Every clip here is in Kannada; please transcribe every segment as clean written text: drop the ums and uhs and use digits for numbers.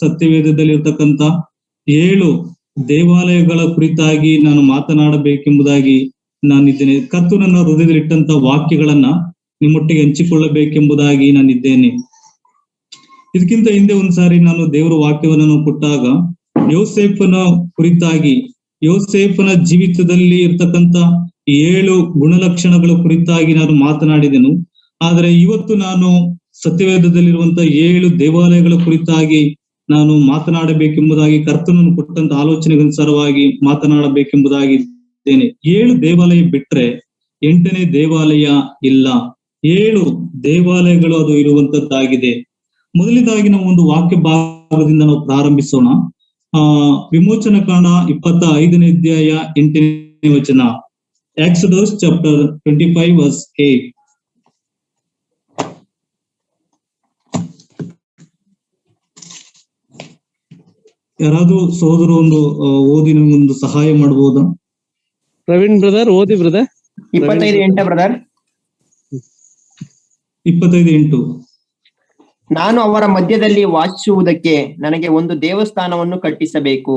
ಸತ್ಯವೇದದಲ್ಲಿ ಇರ್ತಕ್ಕಂಥ 7 ದೇವಾಲಯಗಳ ಕುರಿತಾಗಿ ನಾನು ಮಾತನಾಡಬೇಕೆಂಬುದಾಗಿ ನಾನಿದ್ದೇನೆ. ಕರ್ತನು ನನ್ನ ಹೃದಯದಲ್ಲಿ ಇಟ್ಟಂತ ವಾಕ್ಯಗಳನ್ನ ನಿಮ್ಮೊಟ್ಟಿಗೆ ಹಂಚಿಕೊಳ್ಳಬೇಕೆಂಬುದಾಗಿ ನಾನಿದ್ದೇನೆ. ಇದಕ್ಕಿಂತ ಹಿಂದೆ ಒಂದ್ಸಾರಿ ನಾನು ದೇವರ ವಾಕ್ಯವನ್ನು ಕೊಟ್ಟಾಗ ಯೋಸೇಫನ ಕುರಿತಾಗಿ, ಯೋಸೇಫನ ಜೀವಿತದಲ್ಲಿ ಇರ್ತಕ್ಕಂಥ 7 ಗುಣಲಕ್ಷಣಗಳ ಕುರಿತಾಗಿ ನಾನು ಮಾತನಾಡಿದೆನು. ಆದರೆ ಇವತ್ತು ನಾನು ಸತ್ಯವೇದದಲ್ಲಿರುವಂತಹ 7 ದೇವಾಲಯಗಳ ಕುರಿತಾಗಿ ನಾನು ಮಾತನಾಡಬೇಕೆಂಬುದಾಗಿ ಕರ್ತನನ್ನು ಕೊಟ್ಟಂತ ಆಲೋಚನೆಗನುಸಾರವಾಗಿ ಮಾತನಾಡಬೇಕೆಂಬುದಾಗಿ ಇದ್ದೇನೆ. 7 ದೇವಾಲಯ ಬಿಟ್ರೆ 8ನೇ ದೇವಾಲಯ ಇಲ್ಲ. 7 ದೇವಾಲಯಗಳು ಅದು ಇರುವಂತದ್ದಾಗಿದೆ. ಮೊದಲನೇದಾಗಿ ನಾವು ಒಂದು ವಾಕ್ಯ ಭಾಗದಿಂದ ನಾವು ಪ್ರಾರಂಭಿಸೋಣ. ವಿಮೋಚನ ಕಾಂಡ 25ನೇ ಅಧ್ಯಾಯ 8ನೇ ವಚನ. Exodus chapter 25 verse 8. ಯಾರಾದ್ರೂ ಸಹೋದರು ಒಂದು ಓದಿ ನಮಗೊಂದು ಸಹಾಯ ಮಾಡಬಹುದಾ? ಪ್ರವೀಣ್ ಬ್ರದರ್ ಓದಿ ಬ್ರದರ್. 25:8 ಬ್ರದರ್. 25:8. ನಾನು ಅವರ ಮಧ್ಯದಲ್ಲಿ ವಾಸಿಸುವುದಕ್ಕೆ ನನಗೆ ಒಂದು ದೇವಸ್ಥಾನವನ್ನು ಕಟ್ಟಿಸಬೇಕು.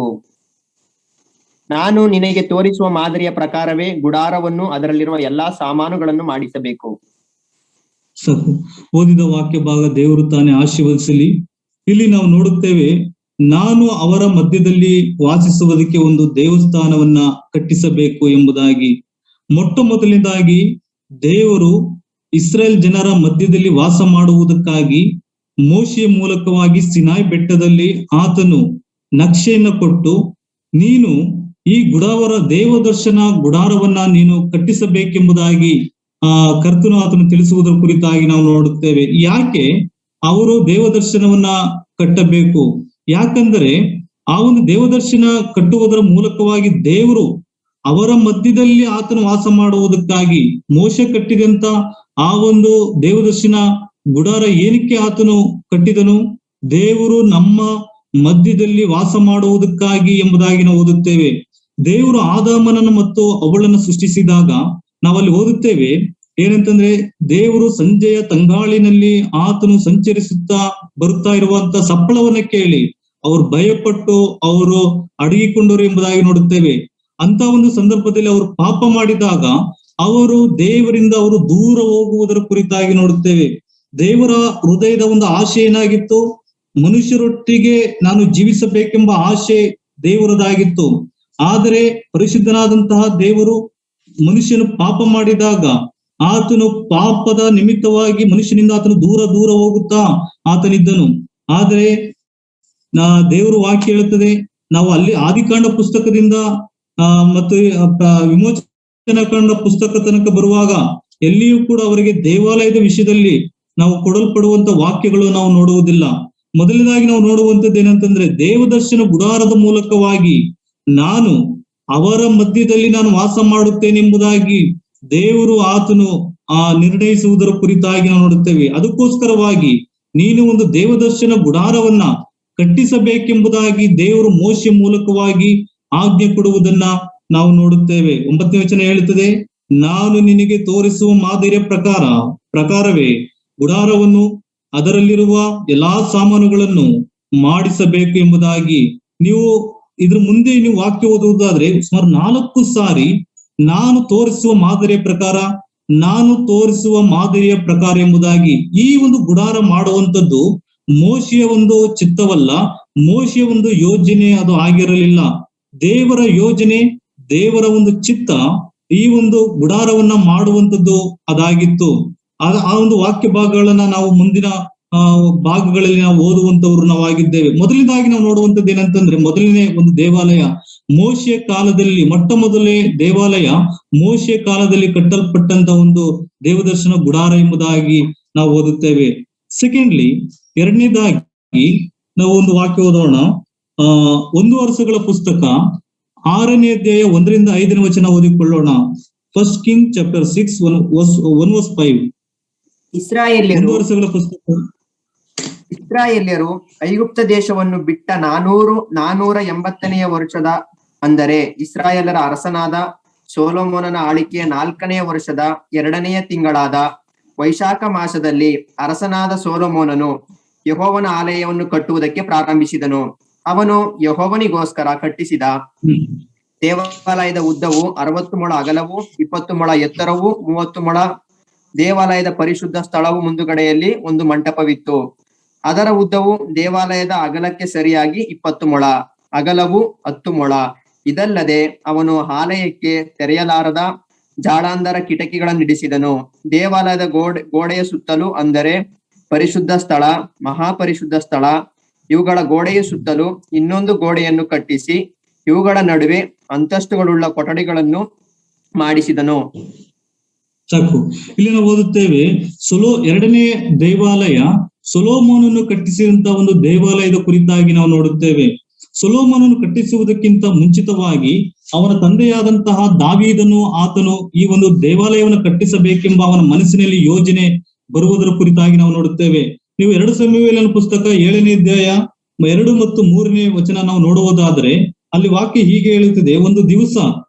ನಾನು ನಿನಗೆ ತೋರಿಸುವ ಮಾದರಿಯ ಪ್ರಕಾರವೇ ಗುಡಾರವನ್ನು ಅದರಲ್ಲಿರುವ ಎಲ್ಲಾ ಸಾಮಾನುಗಳನ್ನು ಮಾಡಿಸಬೇಕು. ಓದಿದ ವಾಕ್ಯ ಭಾಗ ದೇವರು ತಾನೇ ಆಶೀರ್ವದಿಸಲಿ. ಇಲ್ಲಿ ನಾವು ನೋಡುತ್ತೇವೆ, ನಾನು ಅವರ ಮಧ್ಯದಲ್ಲಿ ವಾಸಿಸುವುದಕ್ಕೆ ಒಂದು ದೇವಸ್ಥಾನವನ್ನ ಕಟ್ಟಿಸಬೇಕು ಎಂಬುದಾಗಿ. ಮೊಟ್ಟ ಮೊದಲನೇದಾಗಿ ದೇವರು ಇಸ್ರೇಲ್ ಜನರ ಮಧ್ಯದಲ್ಲಿ ವಾಸ ಮಾಡುವುದಕ್ಕಾಗಿ ಮೋಶೆಯ ಮೂಲಕವಾಗಿ ಸಿನಾಯ್ ಬೆಟ್ಟದಲ್ಲಿ ಆತನು ನಕ್ಷೆಯನ್ನ ಕೊಟ್ಟು, ನೀನು ಈ ದೇವದರ್ಶನ ಗುಡಾರವನ್ನ ನೀನು ಕಟ್ಟಿಸಬೇಕೆಂಬುದಾಗಿ ಕರ್ತನು ಆತನು ತಿಳಿಸುವುದರ ಕುರಿತಾಗಿ ನಾವು ನೋಡುತ್ತೇವೆ. ಯಾಕೆ ಅವರು ದೇವದರ್ಶನವನ್ನ ಕಟ್ಟಬೇಕು? ಯಾಕಂದರೆ ಆ ಒಂದು ದೇವದರ್ಶನ ಕಟ್ಟುವುದರ ಮೂಲಕವಾಗಿ ದೇವರು ಅವರ ಮಧ್ಯದಲ್ಲಿ ಆತನು ವಾಸ ಮಾಡುವುದಕ್ಕಾಗಿ ಮೋಶೆ ಕಟ್ಟಿದಂತ ಆ ಒಂದು ದೇವದರ್ಶನ ಗುಡಾರ ಏನಕ್ಕೆ ಆತನು ಕಟ್ಟಿದನು? ದೇವರು ನಮ್ಮ ಮಧ್ಯದಲ್ಲಿ ವಾಸ ಮಾಡುವುದಕ್ಕಾಗಿ ಎಂಬುದಾಗಿ ನಾವು ಓದುತ್ತೇವೆ. ದೇವರು ಆದಾಮನನ್ನು ಮತ್ತು ಅವಳನ್ನು ಸೃಷ್ಟಿಸಿದಾಗ ನಾವಲ್ಲಿ ಓದುತ್ತೇವೆ ಏನಂತಂದ್ರೆ, ದೇವರು ಸಂಜೆಯ ತಂಗಾಳಿನಲ್ಲಿ ಆತನು ಸಂಚರಿಸುತ್ತಾ ಬರುತ್ತಾ ಇರುವಂತ ಸಪ್ಪಳವನ್ನ ಕೇಳಿ ಅವರು ಭಯಪಟ್ಟು ಅವರು ಅಡಗಿಕೊಂಡರು ಎಂಬುದಾಗಿ ನೋಡುತ್ತೇವೆ. ಅಂತ ಒಂದು ಸಂದರ್ಭದಲ್ಲಿ ಅವರು ಪಾಪ ಮಾಡಿದಾಗ ಅವರು ದೇವರಿಂದ ಅವರು ದೂರ ಹೋಗುವುದರ ಕುರಿತಾಗಿ ನೋಡುತ್ತೇವೆ. ದೇವರ ಹೃದಯದ ಒಂದು ಆಶೆ ಏನಾಗಿತ್ತು? ಮನುಷ್ಯರೊಟ್ಟಿಗೆ ನಾನು ಜೀವಿಸಬೇಕೆಂಬ ಆಶೆ ದೇವರದಾಗಿತ್ತು. ಆದರೆ ಪರಿಶುದ್ಧನಾದಂತಹ ದೇವರು ಮನುಷ್ಯನು ಪಾಪ ಮಾಡಿದಾಗ ಆತನು ಪಾಪದ ನಿಮಿತ್ತವಾಗಿ ಮನುಷ್ಯನಿಂದ ಆತನು ದೂರ ದೂರ ಹೋಗುತ್ತಾ ಆತನಿದ್ದನು. ಆದರೆ ದೇವರು ವಾಕ್ಯ ಹೇಳುತ್ತದೆ, ನಾವು ಅಲ್ಲಿ ಆದಿಕಾಂಡ ಪುಸ್ತಕದಿಂದ ಮತ್ತು ವಿಮೋಚನ ಕಾಂಡ ಪುಸ್ತಕ ತನಕ ಬರುವಾಗ ಎಲ್ಲಿಯೂ ಕೂಡ ಅವರಿಗೆ ದೇವಾಲಯದ ವಿಷಯದಲ್ಲಿ ನಾವು ಕೊಡಲ್ಪಡುವಂತ ವಾಕ್ಯಗಳು ನಾವು ನೋಡುವುದಿಲ್ಲ. ಮೊದಲನೇದಾಗಿ ನಾವು ನೋಡುವಂತದ್ದು ಏನಂತಂದ್ರೆ, ದೇವದರ್ಶನ ಗುಡಾರದ ಮೂಲಕವಾಗಿ ನಾನು ಅವರ ಮಧ್ಯದಲ್ಲಿ ನಾನು ವಾಸ ಮಾಡುತ್ತೇನೆಂಬುದಾಗಿ ದೇವರು ಆತನು ನಿರ್ಣಯಿಸುವುದರ ಕುರಿತಾಗಿ ನಾವು ನೋಡುತ್ತೇವೆ. ಅದಕ್ಕೋಸ್ಕರವಾಗಿ ನೀನು ಒಂದು ದೇವದರ್ಶನ ಗುಡಾರವನ್ನ ಕಟ್ಟಿಸಬೇಕೆಂಬುದಾಗಿ ದೇವರು ಮೋಶೆ ಮೂಲಕವಾಗಿ ಆಜ್ಞೆ ಕೊಡುವುದನ್ನ ನಾವು ನೋಡುತ್ತೇವೆ. 9ನೇ ವಚನ ಹೇಳುತ್ತದೆ, ನಾನು ನಿನಗೆ ತೋರಿಸುವ ಮಾದರಿಯ ಪ್ರಕಾರವೇ ಗುಡಾರವನ್ನು ಅದರಲ್ಲಿರುವ ಎಲ್ಲಾ ಸಾಮಾನುಗಳನ್ನು ಮಾಡಿಸಬೇಕು ಎಂಬುದಾಗಿ. ನೀವು ಇದ್ರ ಮುಂದೆ ನೀವು ವಾಕ್ಯ ಓದುವುದಾದ್ರೆ ಸುಮಾರು 4 ಸಾರಿ ನಾನು ತೋರಿಸುವ ಮಾದರಿಯ ಪ್ರಕಾರ ಎಂಬುದಾಗಿ. ಈ ಒಂದು ಗುಡಾರ ಮಾಡುವಂತದ್ದು ಮೋಶೆಯ ಒಂದು ಚಿತ್ತವಲ್ಲ, ಮೋಶೆಯ ಒಂದು ಯೋಜನೆ ಅದು ಆಗಿರಲಿಲ್ಲ. ದೇವರ ಯೋಜನೆ, ದೇವರ ಒಂದು ಚಿತ್ತ ಈ ಒಂದು ಗುಡಾರವನ್ನ ಮಾಡುವಂತದ್ದು ಅದಾಗಿತ್ತು. ಆ ಒಂದು ವಾಕ್ಯ ಭಾಗಗಳನ್ನ ನಾವು ಮುಂದಿನ ಭಾಗಗಳಲ್ಲಿ ನಾವು ಓದುವಂತವ್ರು ನಾವಾಗಿದ್ದೇವೆ. ಮೊದಲನೇದಾಗಿ ನಾವು ನೋಡುವಂತದ್ದು ಏನಂತಂದ್ರೆ, ಮೊದಲನೇ ಒಂದು ದೇವಾಲಯ ಮೋಶೆಯ ಕಾಲದಲ್ಲಿ, ಮೊಟ್ಟ ಮೊದಲನೇ ದೇವಾಲಯ ಮೋಶೆಯ ಕಾಲದಲ್ಲಿ ಕಟ್ಟಲ್ಪಟ್ಟಂತ ಒಂದು ದೇವದರ್ಶನ ಗುಡಾರ ಎಂಬುದಾಗಿ ನಾವು ಓದುತ್ತೇವೆ. ಸೆಕೆಂಡ್ಲಿ, ಎರಡನೇದಾಗಿ ನಾವು ಒಂದು ವಾಕ್ಯ ಓದೋಣ. 1 ವರ್ಷಗಳ ಪುಸ್ತಕ 6ನೇ ಅಧ್ಯಾಯ 1ರಿಂದ 5ನೇ ವಚನ ಓದಿಕೊಳ್ಳೋಣ. 1 ಕಿಂಗ್ ಚಾಪ್ಟರ್ 6 1 verse 5. ಇಸ್ರಾಯೇಲ್ಯರು ಐಗುಪ್ತ ದೇಶವನ್ನು ಬಿಟ್ಟ 480ನೆಯ ವರ್ಷದ, ಅಂದರೆ ಇಸ್ರಾಯೇಲರ ಅರಸನಾದ ಸೊಲೊಮೋನನ ಆಳಿಕೆಯ 4ನೆಯ ವರ್ಷದ 2ನೆಯ ತಿಂಗಳಾದ ವೈಶಾಖ ಮಾಸದಲ್ಲಿ ಅರಸನಾದ ಸೊಲೊಮೋನನು ಯೆಹೋವನ ಆಲಯವನ್ನು ಕಟ್ಟುವುದಕ್ಕೆ ಪ್ರಾರಂಭಿಸಿದನು. ಅವನು ಯೆಹೋವನಿಗೋಸ್ಕರ ಕಟ್ಟಿಸಿದ ದೇವಾಲಯದ ಉದ್ದವು 60 ಮೊಳ, ಅಗಲವು 20 ಮೊಳ, ಎತ್ತರವು 30 ಮೊಳ. ದೇವಾಲಯದ ಪರಿಶುದ್ಧ ಸ್ಥಳವು ಮುಂದುಗಡೆಯಲ್ಲಿ ಒಂದು ಮಂಟಪವಿತ್ತು. ಅದರ ಉದ್ದವು ದೇವಾಲಯದ ಅಗಲಕ್ಕೆ ಸರಿಯಾಗಿ 20 ಮೊಳ, ಅಗಲವು 10 ಮೊಳ. ಇದಲ್ಲದೆ ಅವನು ಆಲಯಕ್ಕೆ ತೆರೆಯಲಾರದ ಜಾಳಾಂಧರ ಕಿಟಕಿಗಳನ್ನು ಇಡಿಸಿದನು. ದೇವಾಲಯದ ಗೋಡೆಯ ಸುತ್ತಲೂ, ಅಂದರೆ ಪರಿಶುದ್ಧ ಸ್ಥಳ, ಮಹಾಪರಿಶುದ್ಧ ಸ್ಥಳ, ಇವುಗಳ ಗೋಡೆಯ ಸುತ್ತಲೂ ಇನ್ನೊಂದು ಗೋಡೆಯನ್ನು ಕಟ್ಟಿಸಿ ಇವುಗಳ ನಡುವೆ ಅಂತಸ್ತುಗಳುಳ್ಳ ಕೊಠಡಿಗಳನ್ನು ಮಾಡಿಸಿದನು. ಸಾಕು. ಇಲ್ಲಿ ನಾವು ಓದುತ್ತೇವೆ, ಎರಡನೇ ದೇವಾಲಯ ಸೊಲೊಮೋನನು ಕಟ್ಟಿಸಿದಂತಹ ಒಂದು ದೇವಾಲಯದ ಕುರಿತಾಗಿ ನಾವು ನೋಡುತ್ತೇವೆ. ಸೊಲೊಮೋನನು ಕಟ್ಟಿಸುವುದಕ್ಕಿಂತ ಮುಂಚಿತವಾಗಿ ಅವನ ತಂದೆಯಾದಂತಹ ದಾವೀದನು ಆತನು ಈ ಒಂದು ದೇವಾಲಯವನ್ನು ಕಟ್ಟಿಸಬೇಕೆಂಬ ಅವನ ಮನಸ್ಸಿನಲ್ಲಿ ಯೋಜನೆ ಬರುವುದರ ಕುರಿತಾಗಿ ನಾವು ನೋಡುತ್ತೇವೆ. ನೀವು 2 ಸಮುವೇಲನ ಪುಸ್ತಕ 7ನೇ ಅಧ್ಯಾಯ 2 ಮತ್ತು 3ನೇ ವಚನ ನಾವು ನೋಡುವುದಾದ್ರೆ ಅಲ್ಲಿ ವಾಕ್ಯ ಹೀಗೆ ಹೇಳುತ್ತದೆ. ಒಂದು ದಿವಸ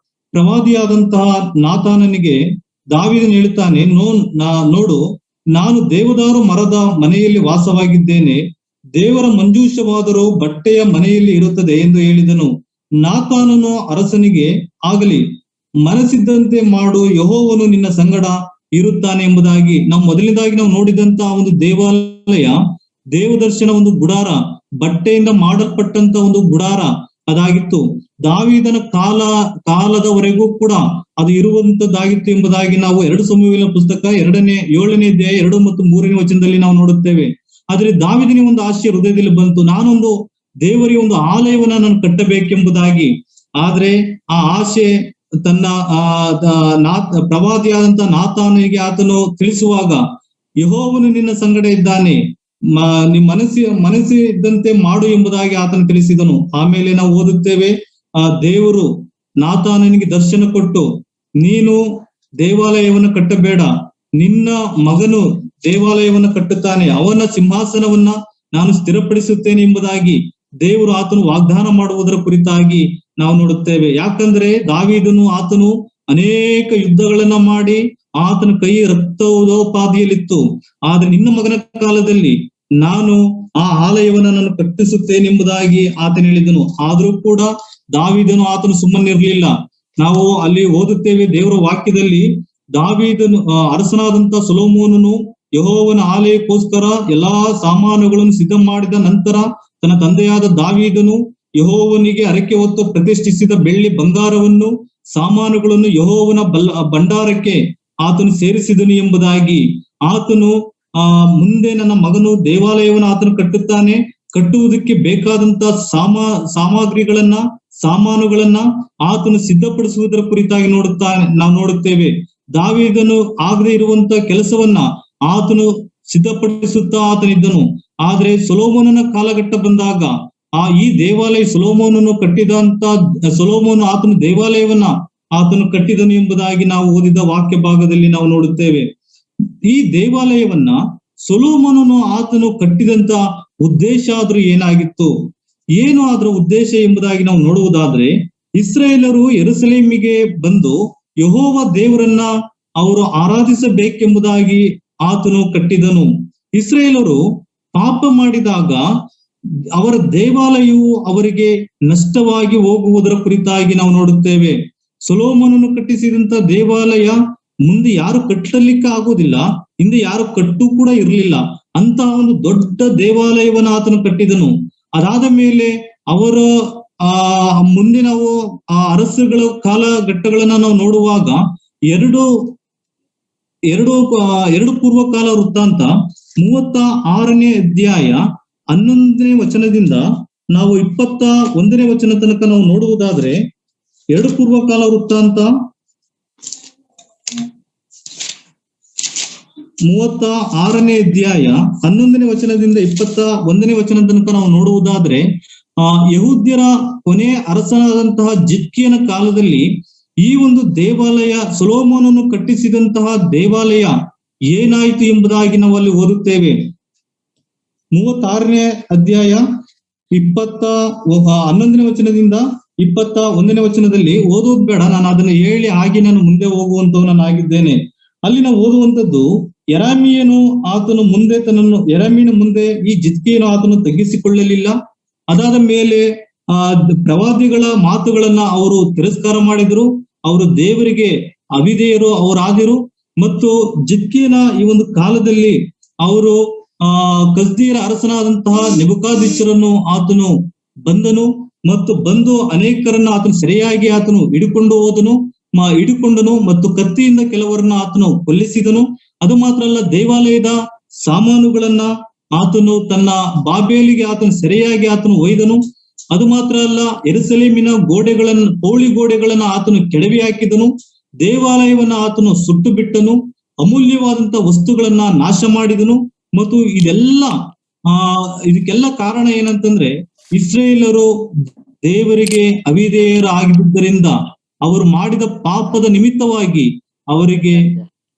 ಪ್ರವಾದಿಯಾದಂತಹ ನಾತಾನನಿಗೆ ದಾವೀದನು ಹೇಳುತ್ತಾನೆ, ನೋಡು, ನಾನು ದೇವದಾರು ಮರದ ಮನೆಯಲ್ಲಿ ವಾಸವಾಗಿದ್ದೇನೆ, ದೇವರ ಮಂಜೂಷವಾದರೂ ಬಟ್ಟೆಯ ಮನೆಯಲ್ಲಿ ಇರುತ್ತದೆ ಎಂದು ಹೇಳಿದನು. ನಾತಾನನು ಅರಸನಿಗೆ, ಆಗಲಿ, ಮನಸ್ಸಿದ್ದಂತೆ ಮಾಡು, ಯೆಹೋವನು ನಿನ್ನ ಸಂಗಡ ಇರುತ್ತಾನೆ ಎಂಬುದಾಗಿ ನಾವು ಮೊದಲನೇದಾಗಿ ನಾವು ನೋಡಿದಂತಹ ಒಂದು ದೇವಾಲಯ, ದೇವದರ್ಶನ ಒಂದು ಗುಡಾರ, ಬಟ್ಟೆಯಿಂದ ಮಾಡಲ್ಪಟ್ಟಂತ ಒಂದು ಗುಡಾರ ಅದಾಗಿತ್ತು. ದಾವೀದನ ಕಾಲದವರೆಗೂ ಕೂಡ ಅದು ಇರುವಂತದ್ದಾಗಿತ್ತು ಎಂಬುದಾಗಿ ನಾವು 2 ಸಮುವೇಲನ ಪುಸ್ತಕ 7ನೇ ಅಧ್ಯಾಯ 2 ಮತ್ತು 3ನೇ ವಚನದಲ್ಲಿ ನಾವು ನೋಡುತ್ತೇವೆ. ಆದ್ರೆ ದಾವೀದನಿಗೆ ಒಂದು ಆಶೆ ಹೃದಯದಲ್ಲಿ ಬಂತು, ನಾನೊಂದು ದೇವರಿಗೆ ಒಂದು ಆಲಯವನ್ನ ನಾನು ಕಟ್ಟಬೇಕೆಂಬುದಾಗಿ. ಆದ್ರೆ ಆ ಆಶೆ ತನ್ನ ಪ್ರವಾದಿಯಾದಂತ ನಾತಾನನಿಗೆ ಆತನು ತಿಳಿಸುವಾಗ, ಯೆಹೋವನು ನಿನ್ನ ಸಂಗಡ ಇದ್ದಾನೆ, ನಿಮ್ಮ ಮನಸ್ಸಿದ್ದಂತೆ ಮಾಡು ಎಂಬುದಾಗಿ ಆತನು ತಿಳಿಸಿದನು. ಆಮೇಲೆ ನಾವು ಓದುತ್ತೇವೆ, ಆ ದೇವರು ನಾತಾನನಿಗೆ ದರ್ಶನ ಕೊಟ್ಟು, ನೀನು ದೇವಾಲಯವನ್ನು ಕಟ್ಟಬೇಡ, ನಿನ್ನ ಮಗನು ದೇವಾಲಯವನ್ನು ಕಟ್ಟುತ್ತಾನೆ, ಅವನ ಸಿಂಹಾಸನವನ್ನ ನಾನು ಸ್ಥಿರಪಡಿಸುತ್ತೇನೆ ಎಂಬುದಾಗಿ ದೇವರು ಆತನು ವಾಗ್ದಾನ ಮಾಡುವುದರ ಕುರಿತಾಗಿ ನಾವು ನೋಡುತ್ತೇವೆ. ಯಾಕಂದ್ರೆ ದಾವೀದನು ಆತನು ಅನೇಕ ಯುದ್ಧಗಳನ್ನ ಮಾಡಿ ಆತನ ಕೈ ರಕ್ತೋಪಾದಿಯಲ್ಲಿತ್ತು. ಆದ್ರೆ ನಿನ್ನ ಮಗನ ಕಾಲದಲ್ಲಿ ನಾನು ಆ ಆಲಯವನ್ನ ನಾನು ಕಟ್ಟಿಸುತ್ತೇನೆ ಎಂಬುದಾಗಿ ಆತನು ಹೇಳಿದನು. ಆದ್ರೂ ಕೂಡ ದಾವೀದನು ಆತನು ಸುಮ್ಮನಿರ್ಲಿಲ್ಲ. ನಾವು ಅಲ್ಲಿ ಓದುತ್ತೇವೆ ದೇವರ ವಾಕ್ಯದಲ್ಲಿ, ದಾವೀದನು ಅರಸನಾದಂತ ಸೊಲೊಮೋನನು ಯೆಹೋವನ ಆಲಯಕ್ಕೋಸ್ಕರ ಎಲ್ಲಾ ಸಾಮಾನುಗಳನ್ನು ಸಿದ್ಧ ಮಾಡಿದ ನಂತರ ತನ್ನ ತಂದೆಯಾದ ದಾವೀದನು ಯೆಹೋವನಿಗೆ ಹರಕೆ ಹೊತ್ತು ಪ್ರತಿಷ್ಠಿಸಿದ ಬೆಳ್ಳಿ ಬಂಗಾರವನ್ನು ಸಾಮಾನುಗಳನ್ನು ಯೆಹೋವನ ಭಂಡಾರಕ್ಕೆ ಆತನು ಸೇರಿಸಿದನು ಎಂಬುದಾಗಿ, ಆತನು ಮುಂದೆ ನನ್ನ ಮಗನು ದೇವಾಲಯವನ್ನು ಆತನು ಕಟ್ಟುತ್ತಾನೆ, ಕಟ್ಟುವುದಕ್ಕೆ ಬೇಕಾದಂತ ಸಾಮಾನುಗಳನ್ನ ಆತನು ಸಿದ್ಧಪಡಿಸುವುದರ ಕುರಿತಾಗಿ ನಾವು ನೋಡುತ್ತೇವೆ. ದಾವೀದನು ಆಗದೆ ಇರುವಂತ ಕೆಲಸವನ್ನ ಆತನು ಸಿದ್ಧಪಡಿಸುತ್ತಾ ಆತನಿದ್ದನು. ಆದ್ರೆ ಸೊಲೊಮೋನನ ಕಾಲಘಟ್ಟ ಬಂದಾಗ ಈ ದೇವಾಲಯ ಸೊಲೊಮೋನು ಆತನು ದೇವಾಲಯವನ್ನ ಆತನು ಕಟ್ಟಿದನು ಎಂಬುದಾಗಿ ನಾವು ಓದಿದ ವಾಕ್ಯ ಭಾಗದಲ್ಲಿ ನಾವು ನೋಡುತ್ತೇವೆ. ಈ ದೇವಾಲಯವನ್ನ ಸೊಲೊಮೋನನು ಆತನು ಕಟ್ಟಿದಂತ ಉದ್ದೇಶ ಆದ್ರೂ ಏನಾಗಿತ್ತು, ಏನು ಅದರ ಉದ್ದೇಶ ಎಂಬುದಾಗಿ ನಾವು ನೋಡುವುದಾದ್ರೆ, ಇಸ್ರಾಯೇಲರು ಯೆರೂಸಲೇಮಿಗೆ ಬಂದು ಯೆಹೋವ ದೇವರನ್ನ ಅವರು ಆರಾಧಿಸಬೇಕೆಂಬುದಾಗಿ ಆತನು ಕಟ್ಟಿದನು. ಇಸ್ರಾಯೇಲರು ಪಾಪ ಮಾಡಿದಾಗ ಅವರ ದೇವಾಲಯವು ಅವರಿಗೆ ನಷ್ಟವಾಗಿ ಹೋಗುವುದರ ಕುರಿತಾಗಿ ನಾವು ನೋಡುತ್ತೇವೆ. ಸೊಲೊಮೋನನು ಕಟ್ಟಿಸಿದಂತ ದೇವಾಲಯ ಮುಂದೆ ಯಾರು ಕಟ್ಟಲಿಕ್ಕೆ ಆಗೋದಿಲ್ಲ, ಹಿಂದೆ ಯಾರು ಕಟ್ಟು ಕೂಡ ಇರಲಿಲ್ಲ ಅಂತ ಒಂದು ದೊಡ್ಡ ದೇವಾಲಯವನ್ನ ಆತನು ಕಟ್ಟಿದನು. ಅದಾದ ಮೇಲೆ ಅವರ ಮುಂದೆ ನಾವು ಅರಸುಗಳ ಕಾಲಘಟ್ಟಗಳನ್ನ ನಾವು ನೋಡುವಾಗ ಎರಡು ಪೂರ್ವಕಾಲ ವೃತ್ತಾಂತ 36ನೇ ಅಧ್ಯಾಯ 11ನೇ ವಚನದಿಂದ ನಾವು 21ನೇ ವಚನ ತನಕ ನಾವು ನೋಡುವುದಾದ್ರೆ, 2 ಪೂರ್ವಕಾಲ ವೃತ್ತಾಂತ 36ನೇ ಅಧ್ಯಾಯ 11ನೇ ವಚನದಿಂದ 21ನೇ ವಚನ ತನಕ ನಾವು ನೋಡುವುದಾದ್ರೆ, ಯಹೂದ್ಯರ ಕೊನೆ ಅರಸನಾದಂತಹ ಜಿದ್ಕೀಯನ ಕಾಲದಲ್ಲಿ ಈ ಒಂದು ದೇವಾಲಯ, ಸೊಲೊಮೋನನು ಕಟ್ಟಿಸಿದಂತಹ ದೇವಾಲಯ ಏನಾಯಿತು ಎಂಬುದಾಗಿ ನಾವು ಅಲ್ಲಿ ಓದುತ್ತೇವೆ. 36ನೇ ಅಧ್ಯಾಯ 11ನೇ ವಚನದಿಂದ 21ನೇ ವಚನದಲ್ಲಿ ಓದೋದು ಬೇಡ, ನಾನು ಅದನ್ನ ಹೇಳಿ ಆಗಿ ನಾನು ಮುಂದೆ ಹೋಗುವಂತವನಾಗಿದ್ದೇನೆ. ಅಲ್ಲಿ ನಾವು ಓದುವಂತದ್ದು, ಯೆರೆಮೀಯನು ಯೆರೆಮೀಯನ ಮುಂದೆ ಈ ಚಿದ್ಕೀಯನು ಆತನು ತಗ್ಗಿಸಿಕೊಳ್ಳಲಿಲ್ಲ. ಅದಾದ ಮೇಲೆ ಪ್ರವಾದಿಗಳ ಮಾತುಗಳನ್ನ ಅವರು ತಿರಸ್ಕಾರ ಮಾಡಿದ್ರು. ಅವರು ದೇವರಿಗೆ ಅವಿಧೇಯರು ಅವರಾದಿರು. ಮತ್ತು ಚಿದ್ಕೀಯನ ಈ ಒಂದು ಕಾಲದಲ್ಲಿ ಅವರು ಕಸ್ದೀಯರ ಅರಸನಾದಂತಹ ನೆಬೂಕದ್ನೆಚ್ಚರನು ಆತನು ಬಂದನು ಮತ್ತು ಬಂದು ಅನೇಕರನ್ನ ಆತನು ಸೆರೆಯಾಗಿ ಆತನು ಹಿಡಿಕೊಂಡನು ಮತ್ತು ಕತ್ತಿಯಿಂದ ಕೆಲವರನ್ನ ಆತನು ಕೊಲ್ಲಿಸಿದನು. ಅದು ಮಾತ್ರ ಅಲ್ಲ, ದೇವಾಲಯದ ಸಾಮಾನುಗಳನ್ನ ಆತನು ತನ್ನ ಬಾಬೇಲಿಗೆ ಆತನು ಸೆರೆಯಾಗಿ ಆತನು ಒಯ್ದನು. ಅದು ಮಾತ್ರ ಅಲ್ಲ, ಯೆರೂಸಲೇಮಿನ ಪೌಳಿ ಗೋಡೆಗಳನ್ನ ಆತನು ಕೆಡವಿ ಹಾಕಿದನು. ದೇವಾಲಯವನ್ನ ಆತನು ಸುಟ್ಟು ಬಿಟ್ಟನು. ಅಮೂಲ್ಯವಾದಂತಹ ವಸ್ತುಗಳನ್ನ ನಾಶ ಮಾಡಿದನು. ಮತ್ತು ಇದಕ್ಕೆಲ್ಲ ಕಾರಣ ಏನಂತಂದ್ರೆ, ಇಸ್ರೇಲರು ದೇವರಿಗೆ ಅವಿಧೇಯರಾಗಿದ್ದರಿಂದ ಅವರು ಮಾಡಿದ ಪಾಪದ ನಿಮಿತ್ತವಾಗಿ ಅವರಿಗೆ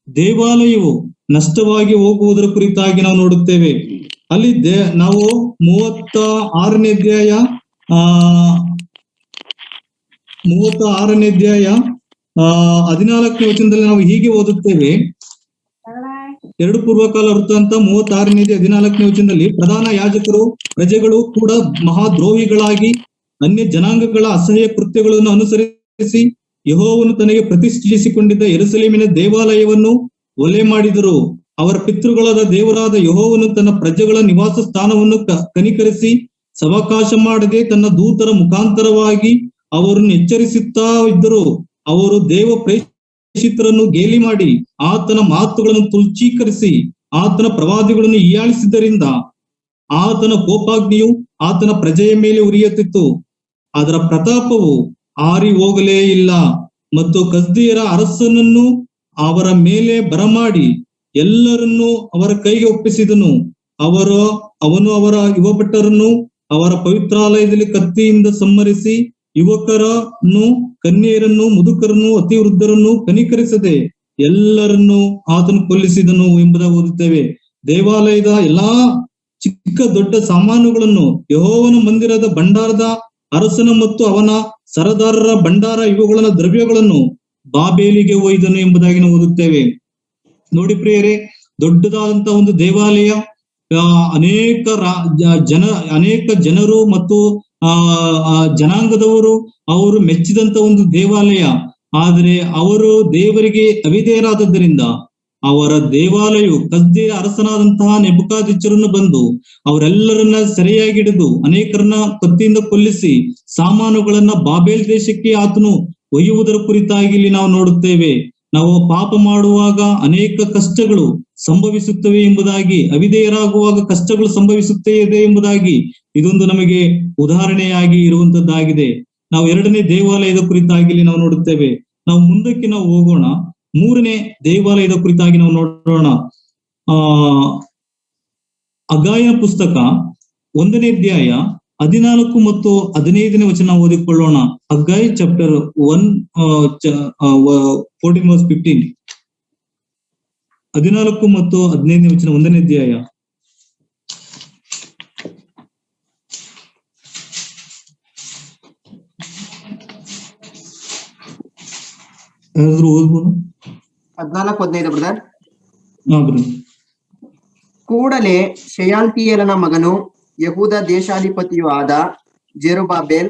ದೇವಾಲಯವು ನಷ್ಟವಾಗಿ ಹೋಗುವುದರ ಕುರಿತಾಗಿ ನಾವು ನೋಡುತ್ತೇವೆ. ಅಲ್ಲಿ ನಾವು 36ನೇ ಅಧ್ಯಾಯ 14ನೇ ವಚನದಲ್ಲಿ ನಾವು ಹೀಗೆ ಓದುತ್ತೇವೆ. 2 ಪೂರ್ವಕಾಲ ವೃತ್ತಾಂತ 36ನೇ 14ನೇ ವಚನದಲ್ಲಿ, ಪ್ರಧಾನ ಯಾಜಕರು ಪ್ರಜೆಗಳು ಕೂಡ ಮಹಾದ್ರೋಹಿಗಳಾಗಿ ಅನ್ಯ ಜನಾಂಗಗಳ ಅಸಹ್ಯ ಕೃತ್ಯಗಳನ್ನು ಅನುಸರಿಸಿ ಯೆಹೋವನು ತನಗೆ ಪ್ರತಿಷ್ಠಿಸಿಕೊಂಡಿದ್ದ ಯೆರೂಸಲೇಮಿನ ದೇವಾಲಯವನ್ನು ಒಲೆ ಮಾಡಿದರು. ಅವರ ಪಿತೃಗಳಾದ ದೇವರಾದ ಯೆಹೋವನು ತನ್ನ ಪ್ರಜೆಗಳ ನಿವಾಸ ಸ್ಥಾನವನ್ನು ಕನಿಕರಿಸಿ ಸವಕಾಶ ಮಾಡದೆ ತನ್ನ ದೂತರ ಮುಖಾಂತರವಾಗಿ ಅವರನ್ನು ಎಚ್ಚರಿಸುತ್ತಾ ಇದ್ದರು. ಅವರು ದೇವ ಪ್ರೇಷಿತರನ್ನು ಗೇಲಿ ಮಾಡಿ ಆತನ ಮಾತುಗಳನ್ನು ತುಲ್ಚೀಕರಿಸಿ ಆತನ ಪ್ರವಾದಿಗಳನ್ನು ಹೀಯಾಳಿಸಿದ್ದರಿಂದ ಆತನ ಕೋಪಾಗ್ನಿಯು ಆತನ ಪ್ರಜೆಯ ಮೇಲೆ ಉರಿಯುತ್ತಿತ್ತು. ಅದರ ಪ್ರತಾಪವು ಆರಿ ಹೋಗಲೇ ಇಲ್ಲ. ಮತ್ತು ಕಸ್ದೀಯರ ಅರಸನನ್ನು ಅವರ ಮೇಲೆ ಬರಮಾಡಿ ಎಲ್ಲರನ್ನೂ ಅವರ ಕೈಗೆ ಒಪ್ಪಿಸಿದನು. ಅವನು ಅವರ ಯುವಭಟರನ್ನು ಅವರ ಪವಿತ್ರಾಲಯದಲ್ಲಿ ಕತ್ತಿಯಿಂದ ಸಂಹರಿಸಿ ಯುವಕರನ್ನು, ಕನ್ಯೆಯರನ್ನು, ಮುದುಕರನ್ನು, ಅತಿವೃದ್ಧರನ್ನು ಕನಿಕರಿಸದೆ ಎಲ್ಲರನ್ನೂ ಆತನು ಕೊಲ್ಲಿಸಿದನು ಎಂಬುದಾಗಿ ಓದುತ್ತೇವೆ. ದೇವಾಲಯದ ಎಲ್ಲಾ ಚಿಕ್ಕ ದೊಡ್ಡ ಸಾಮಾನುಗಳನ್ನು, ಯೆಹೋವನ ಮಂದಿರದ ಭಂಡಾರದ ಅರಸನ ಮತ್ತು ಅವನ ಸರದಾರರ ಭಂಡಾರ, ಇವುಗಳನ್ನ ದ್ರವ್ಯಗಳನ್ನು ಬಾಬೇಲಿಗೆ ಒಯ್ದನು ಎಂಬುದಾಗಿ ನಾವು ಓದುತ್ತೇವೆ. ನೋಡಿ ಪ್ರಿಯರೇ, ದೊಡ್ಡದಾದಂತಹ ಒಂದು ದೇವಾಲಯ, ಅನೇಕ ಜನರು ಮತ್ತು ಜನಾಂಗದವರು ಅವರು ಮೆಚ್ಚಿದಂತ ಒಂದು ದೇವಾಲಯ. ಆದರೆ ಅವರು ದೇವರಿಗೆ ಅವಿಧೇಯರಾದದ್ದರಿಂದ ಅವರ ದೇವಾಲಯವು ಕಸ್ದೀಯ ಅರಸನಾದಂತಹ ನೆಬೂಕದ್ನೆಚ್ಚರನು ಬಂದು ಅವರೆಲ್ಲರನ್ನ ಸೆರೆಯಾಗಿ ಹಿಡಿದು ಅನೇಕರನ್ನ ಕತ್ತಿಯಿಂದ ಕೊಲ್ಲಿಸಿ ಸಾಮಾನುಗಳನ್ನ ಬಾಬೇಲ್ ದೇಶಕ್ಕೆ ಆತನು ಒಯ್ಯುವುದರ ಕುರಿತಾಗಿ ಇಲ್ಲಿ ನಾವು ನೋಡುತ್ತೇವೆ. ನಾವು ಪಾಪ ಮಾಡುವಾಗ ಅನೇಕ ಕಷ್ಟಗಳು ಸಂಭವಿಸುತ್ತವೆ ಎಂಬುದಾಗಿ, ಅವಿಧೇಯರಾಗುವಾಗ ಕಷ್ಟಗಳು ಸಂಭವಿಸುತ್ತದೆ ಎಂಬುದಾಗಿ ಇದೊಂದು ನಮಗೆ ಉದಾಹರಣೆಯಾಗಿ ಇರುವಂತದ್ದಾಗಿದೆ. ನಾವು 2ನೇ ದೇವಾಲಯದ ಕುರಿತಾಗಿ ಇಲ್ಲಿ ನಾವು ನೋಡುತ್ತೇವೆ. ನಾವು ಮುಂದಕ್ಕೆ ನಾವು ಹೋಗೋಣ. 3ನೇ ದೇವಾಲಯದ ಕುರಿತಾಗಿ ನಾವು ನೋಡೋಣ. ಹಗ್ಗಾಯನ ಪುಸ್ತಕ 1ನೇ ಅಧ್ಯಾಯ 14 ಮತ್ತು 15ನೇ ವಚನ ಓದಿಕೊಳ್ಳೋಣ. ಹಗ್ಗಾಯ ಚಾಪ್ಟರ್ 1 14:15 14 ಮತ್ತು 15ನೇ ವಚನ, 1ನೇ ಅಧ್ಯಾಯ. ಓದ್ಬೋದು? 14-15 ಬ್ರದರ್. ಬ್ರದರ್. ಕೂಡಲೇ ಶೆಯಾಲ್ತೀಯೇಲನ ಮಗನು ಯಹೂದ ದೇಶಾಧಿಪತಿಯೂ ಆದ ಜೆರುಬ್ಬಾಬೆಲ್,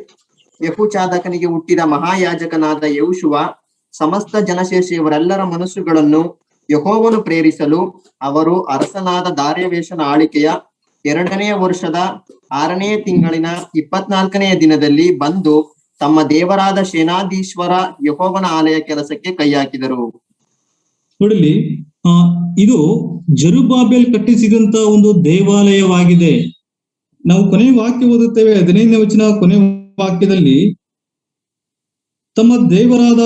ಯೆಹೋಚಾದಾಕನಿಗೆ ಹುಟ್ಟಿದ ಮಹಾಯಾಜಕನಾದ ಯೆಹೋಶುವ, ಸಮಸ್ತ ಜನಶೇಷ ಇವರೆಲ್ಲರ ಮನಸ್ಸುಗಳನ್ನು ಯೆಹೋವನು ಪ್ರೇರಿಸಲು ಅವರು ಅರಸನಾದ ದಾರ್ಯಾವೆಷನ ಆಳಿಕೆಯ 2ನೇ ವರ್ಷದ 6ನೇ ತಿಂಗಳಿನ 24ನೆಯ ದಿನದಲ್ಲಿ ಬಂದು ತಮ್ಮ ದೇವರಾದ ಸೇನಾಧೀಶ್ವರ ಯೆಹೋವನ ಆಲಯ ಕೆಲಸಕ್ಕೆ ಕೈ ಹಾಕಿದರು. ನೋಡಲಿ, ಇದು ಜೆರುಬ್ಬಾಬೆಲ್ ಕಟ್ಟಿಸಿದಂತ ಒಂದು ದೇವಾಲಯವಾಗಿದೆ. ನಾವು ಕೊನೆಯ ವಾಕ್ಯ ಓದುತ್ತೇವೆ, 15ನೇ ವಚನ ಕೊನೆಯ ವಾಕ್ಯದಲ್ಲಿ, ತಮ್ಮ ದೇವರಾದ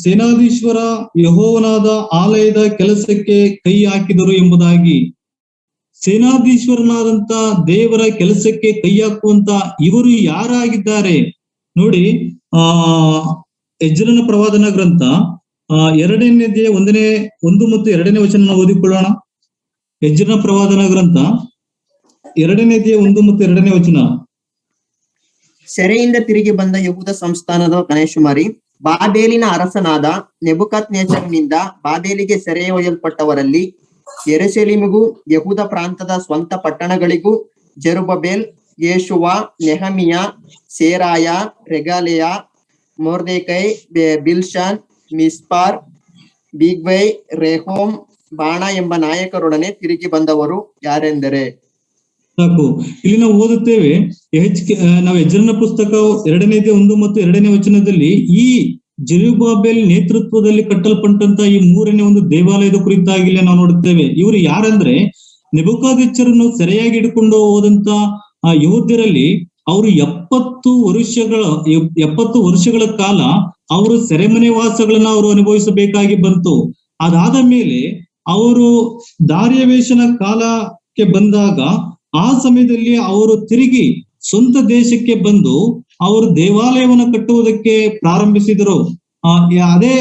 ಸೇನಾಧೀಶ್ವರ ಯೆಹೋವನಾದ ಆಲಯದ ಕೆಲಸಕ್ಕೆ ಕೈ ಹಾಕಿದರು ಎಂಬುದಾಗಿ. ಸೇನಾಧೀಶ್ವರನಾದಂತ ದೇವರ ಕೆಲಸಕ್ಕೆ ಕೈ ಹಾಕುವಂತ ಇವರು ಯಾರಾಗಿದ್ದಾರೆ ನೋಡಿ. ಎಜ್ರನ ಪ್ರವಾದನ ಗ್ರಂಥ 2ನೇ ಅಧ್ಯಾಯ 1 ಮತ್ತು 2ನೇ ವಚನ ಓದಿಕೊಳ್ಳೋಣ. ಎಜ್ರನ ಪ್ರವಾದನ ಗ್ರಂಥ 2ನೇ ಅಧ್ಯಾಯ 1 ಮತ್ತು 2ನೇ ವಚನ. ಸೆರೆಯಿಂದ ತಿರುಗಿ ಬಂದ ಯಹೂದ ಸಂಸ್ಥಾನದ ಕನೇಶುಮಾರಿ, ಬಾಬೇಲಿನ ಅರಸನಾದ ನೆಬೂಕದ್ನೆಚ್ಚರನಿಂದ ಬಾಬೇಲಿಗೆ ಸೆರೆ ಒಯ್ಯಲ್ಪಟ್ಟವರಲ್ಲಿ ಯೆರೂಸಲೇಮಿಗೂ ಯಹೂದ ಪ್ರಾಂತದ ಸ್ವಂತ ಪಟ್ಟಣಗಳಿಗೂ ಜೆರುಬ್ಬಾಬೆಲ್, ಯೇಷುವ, ನೆಹಮಿಯ, ಸೆರಾಯ, ರೆಗಲಿಯ, ಮೊರ್ದೆಕೈ, ಬಿಲ್ಷಾನ್, ಮಿಸ್ಪಾರ್, ಬಿಗ್ವೈ, ರೆಹೋಮ್, ಬಾಣ ಎಂಬ ನಾಯಕರೊಡನೆ ತಿರುಗಿ ಬಂದವರು ಯಾರೆಂದರೆ? ಸಾಕು. ಇಲ್ಲಿ ನಾವು ಓದುತ್ತೇವೆ, ನಾವು ಎಜ್ರನ ಪುಸ್ತಕ 2ನೇ ಅಧ್ಯಾಯ 1 ಮತ್ತು 2ನೇ ವಚನದಲ್ಲಿ ಈ ಜೆರುಬ್ಬಾಬೆಲ್ ನೇತೃತ್ವದಲ್ಲಿ ಕಟ್ಟಲ್ಪಟ್ಟಂತ ಈ 3ನೇ ಒಂದು ದೇವಾಲಯದ ಕುರಿತಾಗಿ ಇಲ್ಲಿ ನಾವು ನೋಡುತ್ತೇವೆ. ಇವರು ಯಾರಂದ್ರೆ ನೆಬೂಕದ್ನೆಚ್ಚರನ್ನು ಸೆರೆಯಾಗಿ ಹಿಡ್ಕೊಂಡು ಹೋದಂತ ಆ ಯಹೂದ್ಯರಲ್ಲಿ ಅವರು 70 ವರ್ಷಗಳ ಕಾಲ ಅವರು ಸೆರೆಮನೆ ವಾಸಗಳನ್ನ ಅವರು ಅನುಭವಿಸಬೇಕಾಗಿ ಬಂತು. ಅದಾದ ಮೇಲೆ ಅವರು ದಾರ್ಯಾವೇಶನ ಕಾಲಕ್ಕೆ ಬಂದಾಗ ಆ ಸಮಯದಲ್ಲಿ ಅವರು ತಿರುಗಿ ಸ್ವಂತ ದೇಶಕ್ಕೆ ಬಂದು ಅವರು ದೇವಾಲಯವನ್ನು ಕಟ್ಟುವುದಕ್ಕೆ ಪ್ರಾರಂಭಿಸಿದರು. ಅದೇ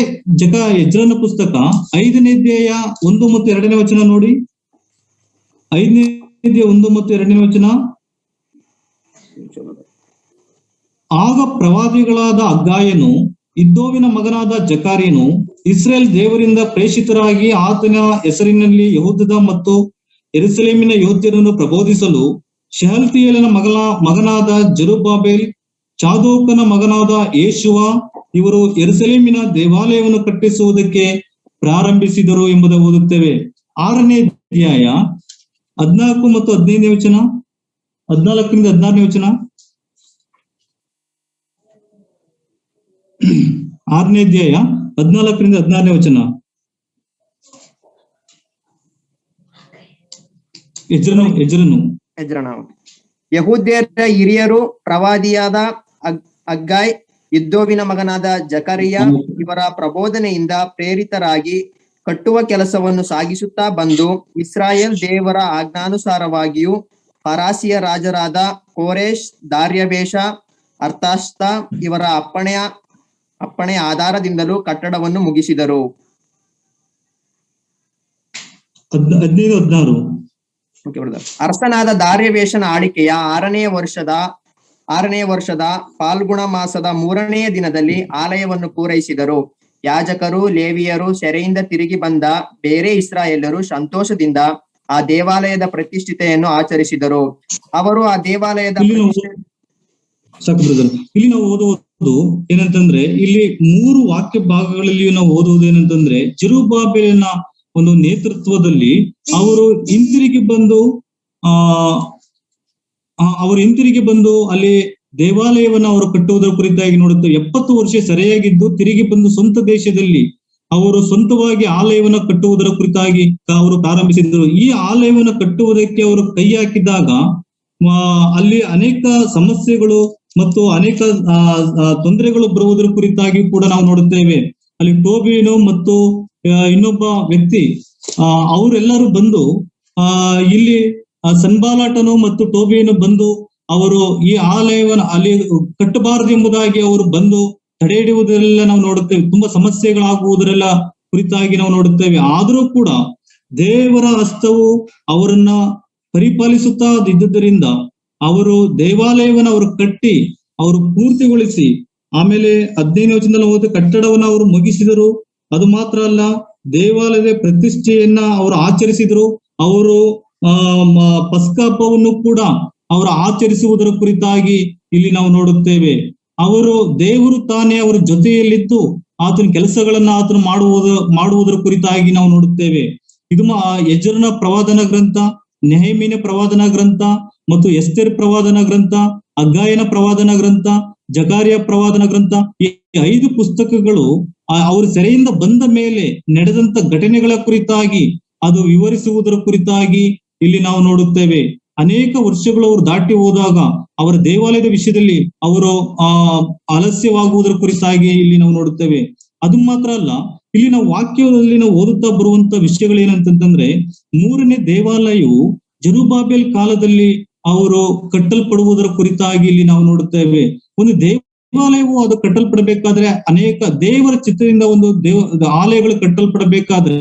ಎಜ್ರನ ಪುಸ್ತಕ 5ನೇ ಅಧ್ಯಾಯ 1 ಮತ್ತು 2ನೇ ವಚನ ನೋಡಿ. 5ನೇ ಅಧ್ಯಾಯ 1 ಮತ್ತು 2ನೇ ವಚನ. ಆಗ ಪ್ರವಾದಿಗಳಾದ ಹಗ್ಗಾಯನು, ಇದ್ದೋವಿನ ಮಗನಾದ ಜಕಾರ್ಯನು ಇಸ್ರೇಲ್ ದೇವರಿಂದ ಪ್ರೇಷಿತರಾಗಿ ಆತನ ಹೆಸರಿನಲ್ಲಿ ಯಹೂದದ ಮತ್ತು ಯೆರೂಸಲೇಮಿನ ಯಹೂದ್ಯರನ್ನು ಪ್ರಬೋಧಿಸಲು ಶೆಯಲ್ತೀಯೇಲನ ಮಗನಾದ ಜೆರುಬ್ಬಾಬೆಲ್, ಚಾದೋಕನ ಮಗನಾದ ಯೇಷುವ ಇವರು ಯೆರೂಸಲೇಮಿನ ದೇವಾಲಯವನ್ನು ಕಟ್ಟಿಸುವುದಕ್ಕೆ ಪ್ರಾರಂಭಿಸಿದರು ಎಂಬುದನ್ನು ಓದುತ್ತೇವೆ. 6ನೇ ಅಧ್ಯಾಯ 14 ಮತ್ತು 15ನೇ ವಚನ, 14ರಿಂದ 16ನೇ ವಚನ. 6ನೇ ಅಧ್ಯಾಯ 14ರಿಂದ 16ನೇ ವಚನ. ಎಜ್ರನ. ಯಹೂದ್ಯರ ಹಿರಿಯರು ಪ್ರವಾದಿಯಾದ ಹಗ್ಗಾಯ್, ಇದ್ದೋವಿನ ಮಗನಾದ ಜಕರಿಯ ಇವರ ಪ್ರಬೋಧನೆಯಿಂದ ಪ್ರೇರಿತರಾಗಿ ಕಟ್ಟುವ ಕೆಲಸವನ್ನು ಸಾಗಿಸುತ್ತಾ ಬಂದು ಇಸ್ರಾಯೇಲ್ ದೇವರ ಆಜ್ಞಾನುಸಾರವಾಗಿಯೂ ಪರಾಸಿಯ ರಾಜರಾದ ಕೋರೆಷ್, ದಾರ್ಯಾವೇಶ, ಅರ್ಥಾಷ್ತ ಇವರ ಅಪ್ಪಣೆಯ ಆಧಾರದಿಂದಲೂ ಕಟ್ಟಡವನ್ನು ಮುಗಿಸಿದರು. 15-16. ಅರಸನಾದ ದಾರ್ಯಾವೇಶನ ಆಳಿಕೆಯ 6ನೇ ವರ್ಷದ ಫಾಲ್ಗುಣ ಮಾಸದ 3ನೆಯ ದಿನದಲ್ಲಿ ಆಲಯವನ್ನು ಪೂರೈಸಿದರು. ಯಾಜಕರು, ಲೇವಿಯರು, ಸೆರೆಯಿಂದ ತಿರುಗಿ ಬಂದ ಬೇರೆ ಇಸ್ರಾಯೇಲರು ಸಂತೋಷದಿಂದ ಆ ದೇವಾಲಯದ ಪ್ರತಿಷ್ಠಿತೆಯನ್ನು ಆಚರಿಸಿದರು. ಅವರು ಆ ದೇವಾಲಯದ ಇಲ್ಲಿ ನಾವು ಓದುವುದು ಏನಂತಂದ್ರೆ, ಇಲ್ಲಿ 3 ವಾಕ್ಯ ಭಾಗಗಳಲ್ಲಿ ನಾವು ಓದುವುದು ಏನಂತಂದ್ರೆ, ಜೆರುಬ್ಬಾಬೆಲನ ಒಂದು ನೇತೃತ್ವದಲ್ಲಿ ಅವರು ಹಿಂತಿರುಗಿ ಬಂದು ಅಲ್ಲಿ ದೇವಾಲಯವನ್ನು ಅವರು ಕಟ್ಟುವುದರ ಕುರಿತಾಗಿ ನೋಡುತ್ತೇವೆ. 70 ವರ್ಷ ಸೆರೆಯಾಗಿದ್ದು ತಿರುಗಿ ಬಂದು ಸ್ವಂತ ದೇಶದಲ್ಲಿ ಅವರು ಸ್ವಂತವಾಗಿ ಆಲಯವನ್ನು ಕಟ್ಟುವುದರ ಕುರಿತಾಗಿ ಅವರು ಪ್ರಾರಂಭಿಸಿದರು. ಈ ಆಲಯವನ್ನು ಕಟ್ಟುವುದಕ್ಕೆ ಅವರು ಕೈ ಹಾಕಿದಾಗ ಅಲ್ಲಿ ಅನೇಕ ಸಮಸ್ಯೆಗಳು ಮತ್ತು ಅನೇಕ ತೊಂದರೆಗಳು ಬರುವುದರ ಕುರಿತಾಗಿ ಕೂಡ ನಾವು ನೋಡುತ್ತೇವೆ. ಅಲ್ಲಿ ಟೋಬೀಯನು ಮತ್ತು ಇನ್ನೊಬ್ಬ ವ್ಯಕ್ತಿ ಅವರೆಲ್ಲರೂ ಬಂದು ಇಲ್ಲಿ ಸನ್ಬಾಲಾಟನು ಮತ್ತು ಟೋಬೀಯನು ಬಂದು ಅವರು ಈ ಆಲಯವನ್ನು ಅಲ್ಲಿ ಕಟ್ಟಬಾರದು ಎಂಬುದಾಗಿ ಅವರು ಬಂದು ತಡೆ ಹಿಡಿಯುವುದೆಲ್ಲ ನಾವು ನೋಡುತ್ತೇವೆ. ತುಂಬಾ ಸಮಸ್ಯೆಗಳಾಗುವುದರೆಲ್ಲ ಕುರಿತಾಗಿ ನಾವು ನೋಡುತ್ತೇವೆ. ಆದರೂ ಕೂಡ ದೇವರ ಹಸ್ತವು ಅವರನ್ನ ಪರಿಪಾಲಿಸುತ್ತಾ ಇದ್ದುದರಿಂದ ಅವರು ದೇವಾಲಯವನ್ನು ಅವರು ಕಟ್ಟಿ ಅವರು ಪೂರ್ತಿಗೊಳಿಸಿ ಆಮೇಲೆ 15ನೇ ವಚನದಲ್ಲಿ ಹೋದ ಕಟ್ಟಡವನ್ನು ಅವರು ಮುಗಿಸಿದರು. ಅದು ಮಾತ್ರ ಅಲ್ಲ, ದೇವಾಲಯದ ಪ್ರತಿಷ್ಠೆಯನ್ನ ಅವರು ಆಚರಿಸಿದರು. ಅವರು ಪಸ್ಕ ಹಬ್ಬವನ್ನು ಕೂಡ ಅವರು ಆಚರಿಸುವುದರ ಕುರಿತಾಗಿ ಇಲ್ಲಿ ನಾವು ನೋಡುತ್ತೇವೆ. ಅವರು ದೇವರು ತಾನೇ ಅವರ ಜೊತೆಯಲ್ಲಿದ್ದು ಆತನ ಕೆಲಸಗಳನ್ನ ಆತನು ಮಾಡುವುದರ ಕುರಿತಾಗಿ ನಾವು ನೋಡುತ್ತೇವೆ. ಇದು ಎಜ್ರನ ಪ್ರವಾದನ ಗ್ರಂಥ, ನೆಹೆಮೀಯನ ಪ್ರವಾದನ ಗ್ರಂಥ ಮತ್ತು ಎಸ್ತೇರ್ ಪ್ರವಾದನ ಗ್ರಂಥ, ಹಗ್ಗಾಯನ ಪ್ರವಾದನ ಗ್ರಂಥ, ಜಕಾರ್ಯ ಪ್ರವಾದನ ಗ್ರಂಥ, ಈ 5 ಪುಸ್ತಕಗಳು ಅವರು ಸೆರೆಯಿಂದ ಬಂದ ಮೇಲೆ ನಡೆದಂತ ಘಟನೆಗಳ ಕುರಿತಾಗಿ ಅದು ವಿವರಿಸುವುದರ ಕುರಿತಾಗಿ ಇಲ್ಲಿ ನಾವು ನೋಡುತ್ತೇವೆ. ಅನೇಕ ವರ್ಷಗಳು ಅವರು ದಾಟಿ ಹೋದಾಗ ಅವರ ದೇವಾಲಯದ ವಿಷಯದಲ್ಲಿ ಅವರು ಆಲಸ್ಯವಾಗುವುದರ ಕುರಿತಾಗಿ ಇಲ್ಲಿ ನಾವು ನೋಡುತ್ತೇವೆ. ಅದು ಮಾತ್ರ ಅಲ್ಲ, ಇಲ್ಲಿ ನಾವು ವಾಕ್ಯದಲ್ಲಿ ನಾವು ಓದುತ್ತಾ ಬರುವಂತ ವಿಷಯಗಳು ಏನಂತಂದ್ರೆ, 3ನೇ ದೇವಾಲಯವು ಜೆರುಬ್ಬಾಬೆಲ್ ಕಾಲದಲ್ಲಿ ಅವರು ಕಟ್ಟಲ್ಪಡುವುದರ ಕುರಿತಾಗಿ ಇಲ್ಲಿ ನಾವು ನೋಡುತ್ತೇವೆ. ಒಂದು ದೇವಾಲಯವು ಅದು ಕಟ್ಟಲ್ಪಡಬೇಕಾದ್ರೆ ಅನೇಕ ದೇವರ ಚಿತ್ತದಿಂದ ಒಂದು ಆಲಯಗಳು ಕಟ್ಟಲ್ಪಡಬೇಕಾದ್ರೆ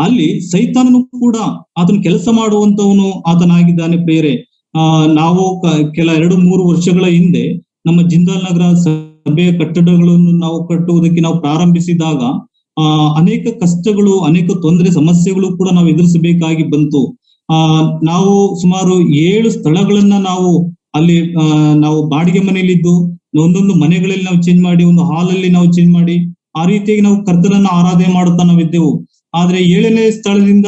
ಅಲ್ಲಿ ಸೈತಾನನು ಕೂಡ ಆತನ ಕೆಲಸ ಮಾಡುವಂತವನು ಆತನಾಗಿದ್ದಾನೆ. ಪ್ರಿಯರೇ, ನಾವು 2-3 ವರ್ಷಗಳ ಹಿಂದೆ ನಮ್ಮ ಜಿಂದಾಲ್ ನಗರ ಸಭೆಯ ಕಟ್ಟಡಗಳನ್ನು ನಾವು ಕಟ್ಟುವುದಕ್ಕೆ ನಾವು ಪ್ರಾರಂಭಿಸಿದಾಗ ಅನೇಕ ಕಷ್ಟಗಳು, ಅನೇಕ ತೊಂದರೆ, ಸಮಸ್ಯೆಗಳು ಕೂಡ ನಾವು ಎದುರಿಸಬೇಕಾಗಿ ಬಂತು. ನಾವು ಸುಮಾರು 7 ಸ್ಥಳಗಳನ್ನ ನಾವು ಅಲ್ಲಿ ನಾವು ಬಾಡಿಗೆ ಮನೆಯಲ್ಲಿದ್ದು ಒಂದೊಂದು ಮನೆಗಳಲ್ಲಿ ನಾವು ಚೇಂಜ್ ಮಾಡಿ, ಒಂದು ಹಾಲಲ್ಲಿ ನಾವು ಚೇಂಜ್ ಮಾಡಿ, ಆ ರೀತಿಯಾಗಿ ನಾವು ಕರ್ತನನ್ನ ಆರಾಧನೆ ಮಾಡುತ್ತಾ ನಾವಿದ್ದೆವು. ಆದ್ರೆ 7ನೇ ಸ್ಥಳದಿಂದ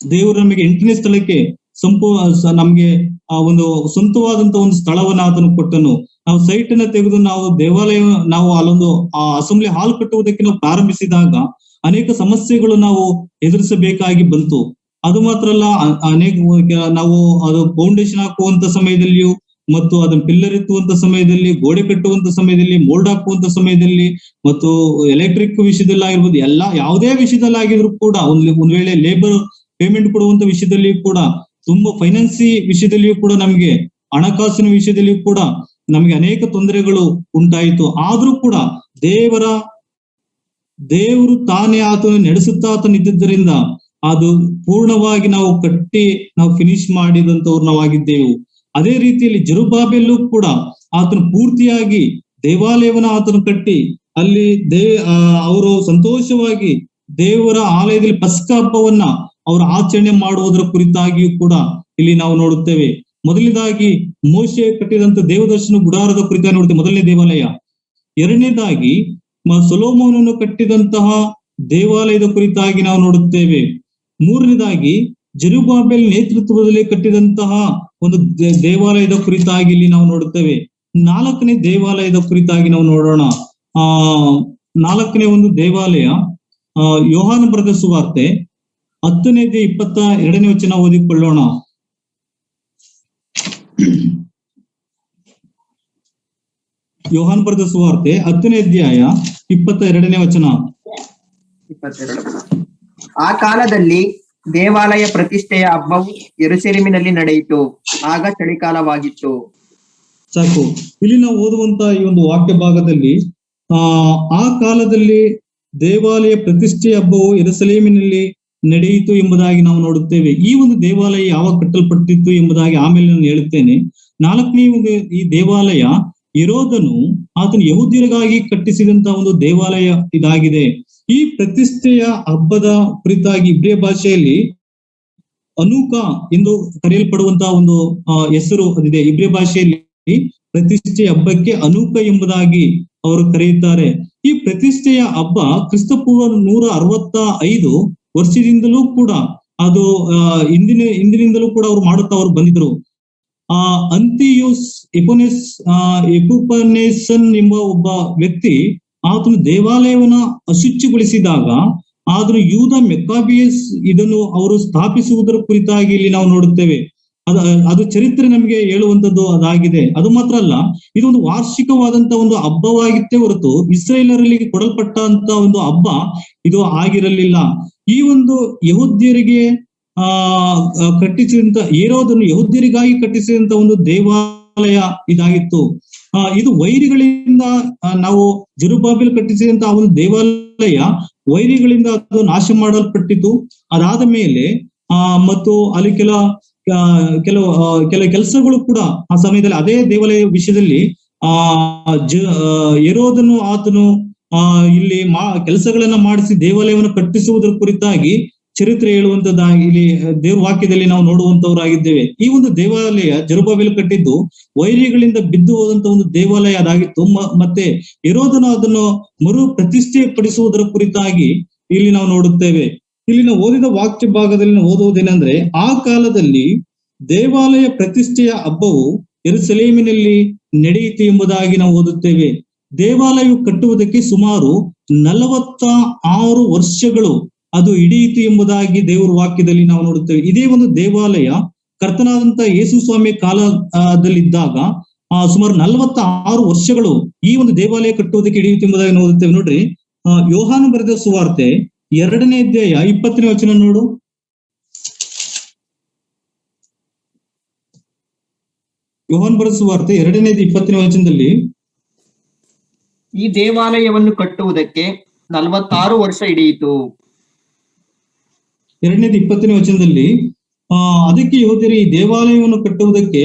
ದೇವರು ನಮಗೆ 8ನೇ ಸ್ಥಳಕ್ಕೆ ನಮ್ಗೆ ಒಂದು ಸ್ವಂತವಾದಂತ ಒಂದು ಸ್ಥಳವನ್ನ ಆತನು ಕೊಟ್ಟನು. ನಾವು ಸೈಟ್ ಅನ್ನ ತೆಗೆದು ನಾವು ದೇವಾಲಯ, ನಾವು ಅಲ್ಲೊಂದು ಅಸೆಂಬ್ಲಿ ಹಾಲ್ ಕಟ್ಟುವುದಕ್ಕೆ ನಾವು ಪ್ರಾರಂಭಿಸಿದಾಗ ಅನೇಕ ಸಮಸ್ಯೆಗಳು ನಾವು ಎದುರಿಸಬೇಕಾಗಿ ಬಂತು. ಅದು ಮಾತ್ರ ಅಲ್ಲ, ನಾವು ಅದು ಫೌಂಡೇಶನ್ ಹಾಕುವಂತ ಸಮಯದಲ್ಲಿಯೂ ಮತ್ತು ಅದನ್ನ ಪಿಲ್ಲರ್ ಎತ್ತುವಂತ ಸಮಯದಲ್ಲಿ, ಗೋಡೆ ಕಟ್ಟುವಂತ ಸಮಯದಲ್ಲಿ, ಮೋಲ್ಡ್ ಹಾಕುವಂತ ಸಮಯದಲ್ಲಿ ಮತ್ತು ಎಲೆಕ್ಟ್ರಿಕ್ ವಿಷಯದಲ್ಲಿ ಆಗಿರ್ಬೋದು, ಯಾವುದೇ ವಿಷಯದಲ್ಲಿ ಆಗಿದ್ರು ಕೂಡ, ಒಂದ್ ವೇಳೆ ಲೇಬರ್ ಪೇಮೆಂಟ್ ಕೊಡುವಂತ ವಿಷಯದಲ್ಲಿಯೂ ಕೂಡ, ತುಂಬಾ ಫೈನಾನ್ಸಿ ವಿಷಯದಲ್ಲಿಯೂ ಕೂಡ, ನಮ್ಗೆ ಹಣಕಾಸಿನ ವಿಷಯದಲ್ಲಿಯೂ ಕೂಡ ನಮ್ಗೆ ಅನೇಕ ತೊಂದರೆಗಳು ಉಂಟಾಯಿತು. ಆದ್ರೂ ಕೂಡ ದೇವರು ತಾನೇ ಆತನು ನಡೆಸುತ್ತಾ ಆತನಿದ್ದರಿಂದ ಅದು ಪೂರ್ಣವಾಗಿ ನಾವು ಕಟ್ಟಿ ನಾವು ಫಿನಿಶ್ ಮಾಡಿದಂತವ್ರು ನಾವಾಗಿದ್ದೆವು. ಅದೇ ರೀತಿಯಲ್ಲಿ ಜೆರುಬ್ಬಾಬೆಲೂ ಕೂಡ ಆತನು ಪೂರ್ತಿಯಾಗಿ ದೇವಾಲಯವನ್ನ ಆತನು ಕಟ್ಟಿ ಅಲ್ಲಿ ಅವರು ಸಂತೋಷವಾಗಿ ದೇವರ ಆಲಯದಲ್ಲಿ ಪಸ್ಕ ಹಬ್ಬವನ್ನ ಅವರು ಆಚರಣೆ ಮಾಡುವುದರ ಕುರಿತಾಗಿಯೂ ಕೂಡ ಇಲ್ಲಿ ನಾವು ನೋಡುತ್ತೇವೆ. ಮೊದಲನೇದಾಗಿ ಮೋಶೆ ಕಟ್ಟಿದಂತ ದೇವದರ್ಶನ ಗುಡಾರದ ಕುರಿತಾಗಿ ನೋಡುತ್ತೇವೆ, ಮೊದಲನೇ ದೇವಾಲಯ. ಎರಡನೇದಾಗಿ ಸೊಲೊಮೋನನು ಕಟ್ಟಿದಂತಹ ದೇವಾಲಯದ ಕುರಿತಾಗಿ ನಾವು ನೋಡುತ್ತೇವೆ. ಮೂರನೇದಾಗಿ ಜೆರುಬ್ಬಾಬೆಲ್ ನೇತೃತ್ವದಲ್ಲಿ ಕಟ್ಟಿದಂತಹ ಒಂದು ದೇವಾಲಯದ ಕುರಿತಾಗಿ ಇಲ್ಲಿ ನಾವು ನೋಡುತ್ತೇವೆ. 4ನೇ ದೇವಾಲಯದ ಕುರಿತಾಗಿ ನಾವು ನೋಡೋಣ. 4ನೇ ಒಂದು ದೇವಾಲಯ ಯೋಹಾನ ಬರೆದ ಸುವಾರ್ತೆ 10ನೇ ಅಧ್ಯಾಯ 22ನೇ ವಚನ ಓದಿಕೊಳ್ಳೋಣ. ಯೋಹಾನ ಬರೆದ ಸುವಾರ್ತೆ 10ನೇ ಅಧ್ಯಾಯ 22ನೇ ವಚನ. 22. ಆ ಕಾಲದಲ್ಲಿ ದೇವಾಲಯ ಪ್ರತಿಷ್ಠೆಯ ಹಬ್ಬವು ಯೆರೂಸಲೇಮಿನಲ್ಲಿ ನಡೆಯಿತು. ಆಗ ಚಳಿಕಾಲವಾಗಿತ್ತು. ಸಾಕು. ಇಲ್ಲಿ ನಾವು ಓದುವಂತ ಈ ಒಂದು ವಾಕ್ಯ ಭಾಗದಲ್ಲಿ ಆ ಕಾಲದಲ್ಲಿ ದೇವಾಲಯ ಪ್ರತಿಷ್ಠೆಯ ಹಬ್ಬವು ಯೆರೂಸಲೇಮಿನಲ್ಲಿ ನಡೆಯಿತು ಎಂಬುದಾಗಿ ನಾವು ನೋಡುತ್ತೇವೆ. ಈ ಒಂದು ದೇವಾಲಯ ಯಾವಾಗ ಕಟ್ಟಲ್ಪಟ್ಟಿತ್ತು ಎಂಬುದಾಗಿ ಆಮೇಲೆ ನಾನು ಹೇಳುತ್ತೇನೆ. 4ನೇ ಒಂದು ಈ ದೇವಾಲಯ ಹೆರೋದನು ಆತನು ಯಹೂದ್ಯರಿಗಾಗಿ ಕಟ್ಟಿಸಿದಂತಹ ಒಂದು ದೇವಾಲಯ ಇದಾಗಿದೆ. ಈ ಪ್ರತಿಷ್ಠೆಯ ಹಬ್ಬದ ಕುರಿತಾಗಿ ಇಬ್ರಿಯ ಭಾಷೆಯಲ್ಲಿ ಅನೂಕ ಎಂದು ಕರೆಯಲ್ಪಡುವಂತಹ ಒಂದು ಹೆಸರು ಅದಿದೆ. ಇಬ್ರಿಯ ಭಾಷೆಯಲ್ಲಿ ಪ್ರತಿಷ್ಠೆಯ ಹಬ್ಬಕ್ಕೆ ಅನೂಕ ಎಂಬುದಾಗಿ ಅವರು ಕರೆಯುತ್ತಾರೆ. ಈ ಪ್ರತಿಷ್ಠೆಯ ಹಬ್ಬ ಕ್ರಿಸ್ತಪೂರ್ವ 165 ವರ್ಷದಿಂದಲೂ ಕೂಡ ಅದು ಹಿಂದಿನಿಂದಲೂ ಕೂಡ ಅವರು ಮಾಡುತ್ತಾ ಅವರು ಬಂದಿದ್ರು. ಅಂತಿಯೋಸ್ ಎಪುಪನೇಸನ್ ಎಂಬ ಒಬ್ಬ ವ್ಯಕ್ತಿ ಆತನು ದೇವಾಲಯವನ್ನ ಅಶುಚಿಗೊಳಿಸಿದಾಗ ಆದ್ರೂ ಯೂದ ಮೆಕ್ಕಾಬಿಯಸ್ ಇದನ್ನು ಅವರು ಸ್ಥಾಪಿಸುವುದರ ಕುರಿತಾಗಿ ಇಲ್ಲಿ ನಾವು ನೋಡುತ್ತೇವೆ. ಅದು ಚರಿತ್ರೆ ನಮಗೆ ಹೇಳುವಂತದ್ದು ಅದಾಗಿದೆ. ಅದು ಮಾತ್ರ ಅಲ್ಲ, ಇದೊಂದು ವಾರ್ಷಿಕವಾದಂತ ಒಂದು ಹಬ್ಬವಾಗಿತ್ತೇ ಹೊರತು ಇಸ್ರೇಲರಲ್ಲಿ ಕೊಡಲ್ಪಟ್ಟಂತ ಒಂದು ಹಬ್ಬ ಇದು ಆಗಿರಲಿಲ್ಲ. ಈ ಒಂದು ಯಹೂದ್ಯರಿಗೆ ಕಟ್ಟಿಸಿದಂತ ಹೆರೋದನು ಯಹೂದ್ಯರಿಗಾಗಿ ಕಟ್ಟಿಸಿದಂತ ಒಂದು ದೇವಾಲಯ ಇದಾಗಿತ್ತು. ಇದು ವೈರಿಗಳಿಂದ ನಾವು ಜೆರುಬ್ಬಾಬೆಲ್ ಕಟ್ಟಿಸಿದಂತ ಒಂದು ದೇವಾಲಯ ವೈರಿಗಳಿಂದ ಅದು ನಾಶ ಮಾಡಲ್ಪಟ್ಟಿತು. ಅದಾದ ಮೇಲೆ ಮತ್ತು ಅಲ್ಲಿ ಕೆಲವು ಕೆಲಸಗಳು ಕೂಡ ಆ ಸಮಯದಲ್ಲಿ ಅದೇ ದೇವಾಲಯ ವಿಷಯದಲ್ಲಿ ಹೆರೋದನು ಆತನು ಇಲ್ಲಿ ಕೆಲಸಗಳನ್ನ ಮಾಡಿಸಿ ದೇವಾಲಯವನ್ನು ಕಟ್ಟಿಸುವುದರ ಕುರಿತಾಗಿ ಚರಿತ್ರೆ ಹೇಳುವಂತದ್ದಾಗಿ ಇಲ್ಲಿ ದೇವ್ರ ವಾಕ್ಯದಲ್ಲಿ ನಾವು ನೋಡುವಂತವರಾಗಿದ್ದೇವೆ. ಈ ಒಂದು ದೇವಾಲಯ ಜೆರುಬ್ಬಾಬೆಲ್ ಕಟ್ಟಿದ್ದು ವೈರಿಗಳಿಂದ ಬಿದ್ದು ಹೋದಂತ ಒಂದು ದೇವಾಲಯ ಅದಾಗಿತ್ತು. ಮತ್ತೆ ಹೆರೋದನು ಅದನ್ನು ಮರು ಪ್ರತಿಷ್ಠೆ ಪಡಿಸುವುದರ ಕುರಿತಾಗಿ ಇಲ್ಲಿ ನಾವು ನೋಡುತ್ತೇವೆ. ಇಲ್ಲಿ ನಾವು ಓದಿದ ವಾಕ್ಯ ಭಾಗದಲ್ಲಿ ನಾವು ಓದುವುದೇನೆಂದ್ರೆ, ಆ ಕಾಲದಲ್ಲಿ ದೇವಾಲಯ ಪ್ರತಿಷ್ಠೆಯ ಹಬ್ಬವು ಯೆರೂಸಲೇಮಿನಲ್ಲಿ ನಡೆಯಿತು ಎಂಬುದಾಗಿ ನಾವು ಓದುತ್ತೇವೆ. ದೇವಾಲಯವು ಕಟ್ಟುವುದಕ್ಕೆ ಸುಮಾರು 46 ವರ್ಷಗಳು ಅದು ಹಿಡಿಯಿತು ಎಂಬುದಾಗಿ ದೇವರ ವಾಕ್ಯದಲ್ಲಿ ನಾವು ನೋಡುತ್ತೇವೆ. ಇದೇ ಒಂದು ದೇವಾಲಯ ಕರ್ತನಾದಂತ ಯೇಸು ಸ್ವಾಮಿ ಕಾಲದಲ್ಲಿದ್ದಾಗ ಸುಮಾರು 46 ವರ್ಷಗಳು ಈ ಒಂದು ದೇವಾಲಯ ಕಟ್ಟುವುದಕ್ಕೆ ಹಿಡಿಯಿತು ಎಂಬುದಾಗಿ ನೋಡುತ್ತೇವೆ. ನೋಡ್ರಿ, ಯೋಹಾನ ಬರೆದ ಸುವಾರ್ತೆ 2ನೇ ಅಧ್ಯಾಯ 20ನೇ ವಚನ ನೋಡು. ಯೋಹಾನ ಬರೆದ ಸುವಾರ್ತೆ 2ನೇ 20ನೇ ವಚನದಲ್ಲಿ, ಈ ದೇವಾಲಯವನ್ನು ಕಟ್ಟುವುದಕ್ಕೆ 46 ವರ್ಷ ಹಿಡಿಯಿತು. 2ನೇ 20ನೇ ವಚನದಲ್ಲಿ ಅದಕ್ಕೆ ಯೆಹೂದ್ಯರು ಈ ದೇವಾಲಯವನ್ನು ಕಟ್ಟುವುದಕ್ಕೆ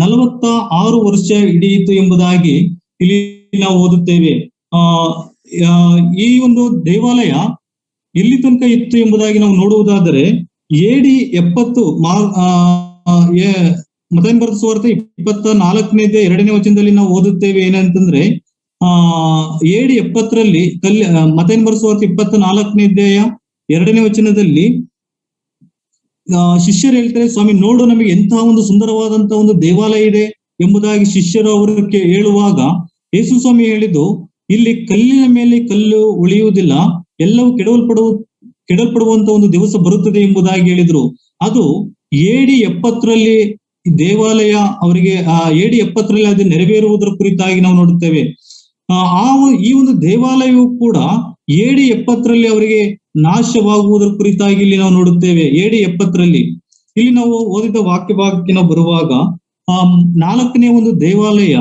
46 ವರ್ಷ ಹಿಡಿಯಿತು ಎಂಬುದಾಗಿ ಇಲ್ಲಿ ನಾವು ಓದುತ್ತೇವೆ. ಈ ಒಂದು ದೇವಾಲಯ ಎಲ್ಲಿ ತನಕ ಇತ್ತು ಎಂಬುದಾಗಿ ನಾವು ನೋಡುವುದಾದರೆ AD 70 ಮತ್ತಾಯನ ಬರೆದ ಸುವಾರ್ತೆ 24ನೇ 2ನೇ ವಚನದಲ್ಲಿ ನಾವು ಓದುತ್ತೇವೆ ಏನಂತಂದ್ರೆ AD 70ರಲ್ಲಿ ಮತ್ತಾಯನ ಬರೆದ ಸುವಾರ್ತೆ 24ನೇ ಅಧ್ಯಾಯ 2ನೇ ವಚನದಲ್ಲಿ ಶಿಷ್ಯರು ಹೇಳ್ತಾರೆ, ಸ್ವಾಮಿ ನೋಡು, ನಮಗೆ ಎಂತಹ ಒಂದು ಸುಂದರವಾದಂತಹ ಒಂದು ದೇವಾಲಯ ಇದೆ ಎಂಬುದಾಗಿ ಶಿಷ್ಯರು ಅವರಿಗೆ ಹೇಳುವಾಗ ಯೇಸು ಸ್ವಾಮಿ ಹೇಳಿದ್ದು, ಇಲ್ಲಿ ಕಲ್ಲಿನ ಮೇಲೆ ಕಲ್ಲು ಉಳಿಯುವುದಿಲ್ಲ, ಎಲ್ಲವೂ ಕೆಡಲ್ಪಡುವಂತ ಒಂದು ದಿವಸ ಬರುತ್ತದೆ ಎಂಬುದಾಗಿ ಹೇಳಿದ್ರು. ಅದು AD 70ರಲ್ಲಿ ದೇವಾಲಯ ಅವರಿಗೆ AD 70ರಲ್ಲಿ ಅದು ನೆರವೇರುವುದರ ಕುರಿತಾಗಿ ನಾವು ನೋಡುತ್ತೇವೆ. ಈ ಒಂದು ದೇವಾಲಯವು ಕೂಡ AD 70ರಲ್ಲಿ ಅವರಿಗೆ ನಾಶವಾಗುವುದರ ಕುರಿತಾಗಿ ಇಲ್ಲಿ ನಾವು ನೋಡುತ್ತೇವೆ. AD 70ರಲ್ಲಿ ಇಲ್ಲಿ ನಾವು ಓದಿದ ವಾಕ್ಯ ಭಾಗಕ್ಕೆ ನಾವು ಬರುವಾಗ 4ನೇ ಒಂದು ದೇವಾಲಯ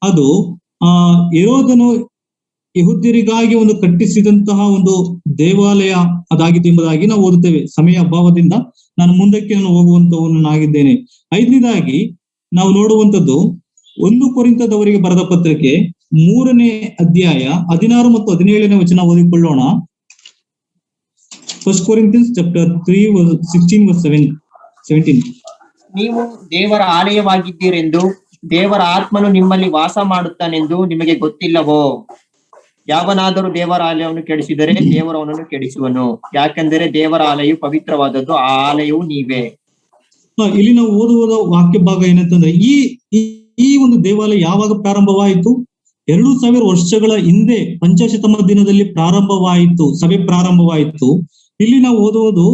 ಅದು ಹೆರೋದನು ಯೆಹೂದ್ಯರಿಗಾಗಿ ಒಂದು ಕಟ್ಟಿಸಿದಂತಹ ಒಂದು ದೇವಾಲಯ ಅದಾಗಿತ್ತು ಎಂಬುದಾಗಿ ನಾವು ಓದುತ್ತೇವೆ. ಸಮಯ ಅಭಾವದಿಂದ ನಾನು ಮುಂದಕ್ಕೆ ಹೋಗುವಂತವನಾಗಿದ್ದೇನೆ. 5ನೇದಾಗಿ ನಾವು ನೋಡುವಂತದ್ದು 1 ಕೊರಿಂಥದವರಿಗೆ ಬರೆದ ಪತ್ರಿಕೆ 3ನೇ ಅಧ್ಯಾಯ 16 ಮತ್ತು 17ನೇ ವಚನ ಓದಿಕೊಳ್ಳೋಣ. 1 Corinthians chapter 3 verse 16 verse 17. ನೀವು ದೇವರ ಆಲಯವಾಗಿದ್ದೀರೆಂದು ದೇವರ ಆತ್ಮನು ನಿಮ್ಮಲ್ಲಿ ವಾಸ ಮಾಡುತ್ತಾನೆಂದು ನಿಮಗೆ ಗೊತ್ತಿಲ್ಲವೋ? ಯಾವನಾದರೂ ದೇವರ ಆಲಯವನ್ನು ಕೆಡಿಸಿದರೆ ದೇವರು ಅವನನ್ನು ಕೆಡಿಸುವನು. ಯಾಕೆಂದರೆ ದೇವರ ಆಲಯವು ಪವಿತ್ರವಾದದ್ದು, ಆ ಆಲಯವು ನೀವೇ. ಇಲ್ಲಿ ನಾವು ಓದುವ ವಾಕ್ಯ ಭಾಗ ಏನಂತಂದ್ರೆ ಈ ಒಂದು ದೇವಾಲಯ ಯಾವಾಗ ಪ್ರಾರಂಭವಾಯಿತು? 2000 ವರ್ಷಗಳ ಹಿಂದೆ ಪಂಚಾಶತಮ ದಿನದಲ್ಲಿ ಪ್ರಾರಂಭವಾಯಿತು, ಸಭೆ ಪ್ರಾರಂಭವಾಯಿತು. ಇಲ್ಲಿ ನಾವು ಓದುವುದು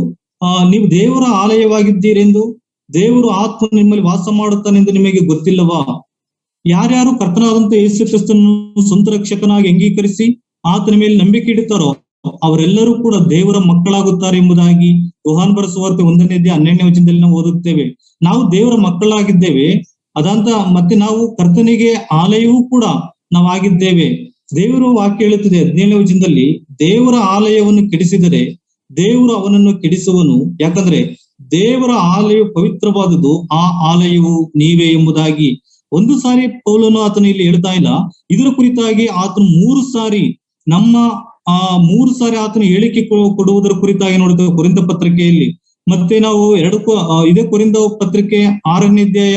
ನೀವು ದೇವರ ಆಲಯವಾಗಿದ್ದೀರೆಂದು ದೇವರು ಆತ್ಮ ನಿಮ್ಮಲ್ಲಿ ವಾಸ ಮಾಡುತ್ತಾನೆಂದು ನಿಮಗೆ ಗೊತ್ತಿಲ್ಲವಾ? ಯಾರ್ಯಾರು ಕರ್ತನಾದಂತ ಯೇಸು ಕ್ರಿಸ್ತನನ್ನು ಸ್ವಂತ ರಕ್ಷಕನಾಗಿ ಅಂಗೀಕರಿಸಿ ಆತನ ಮೇಲೆ ನಂಬಿಕೆ ಇಡುತ್ತಾರೋ ಅವರೆಲ್ಲರೂ ಕೂಡ ದೇವರ ಮಕ್ಕಳಾಗುತ್ತಾರೆ ಎಂಬುದಾಗಿ ಯೋಹಾನ ಬರೆದ ಸುವಾರ್ತೆ 1ನೇ ಅಧ್ಯಾಯ 12ನೇ ವಚನದಲ್ಲಿ ನಾವು ಓದುತ್ತೇವೆ. ನಾವು ದೇವರ ಮಕ್ಕಳಾಗಿದ್ದೇವೆ, ಅದಂತ ಮತ್ತೆ ನಾವು ಕರ್ತನಿಗೆ ಆಲಯವೂ ಕೂಡ ನಾವಾಗಿದ್ದೇವೆ. ದೇವರು ವಾಕ್ಯ ಹೇಳುತ್ತದೆ 17ನೇ ವಚನದಲ್ಲಿ, ದೇವರ ಆಲಯವನ್ನು ಕೆಡಿಸಿದರೆ ದೇವರು ಅವನನ್ನು ಕೆಡಿಸುವನು, ಯಾಕಂದ್ರೆ ದೇವರ ಆಲಯವು ಪವಿತ್ರವಾದುದು, ಆ ಆಲಯವು ನೀವೇ ಎಂಬುದಾಗಿ. ಒಂದು ಸಾರಿ ಪೌಲನು ಆತನು ಇಲ್ಲಿ ಹೇಳ್ತಾ ಇಲ್ಲ, ಇದರ ಕುರಿತಾಗಿ ಆತನು 3 ಸಾರಿ ಆತನು ಹೇಳಿಕೆ ಕೊಡುವುದರ ಕುರಿತಾಗಿ ನೋಡುತ್ತೇವೆ ಕೊರಿಂಥ ಪತ್ರಿಕೆಯಲ್ಲಿ. ಮತ್ತೆ ನಾವು ಇದೇ ಕೊರಿಂಥ ಪತ್ರಿಕೆ 6ನೇ ಅಧ್ಯಾಯ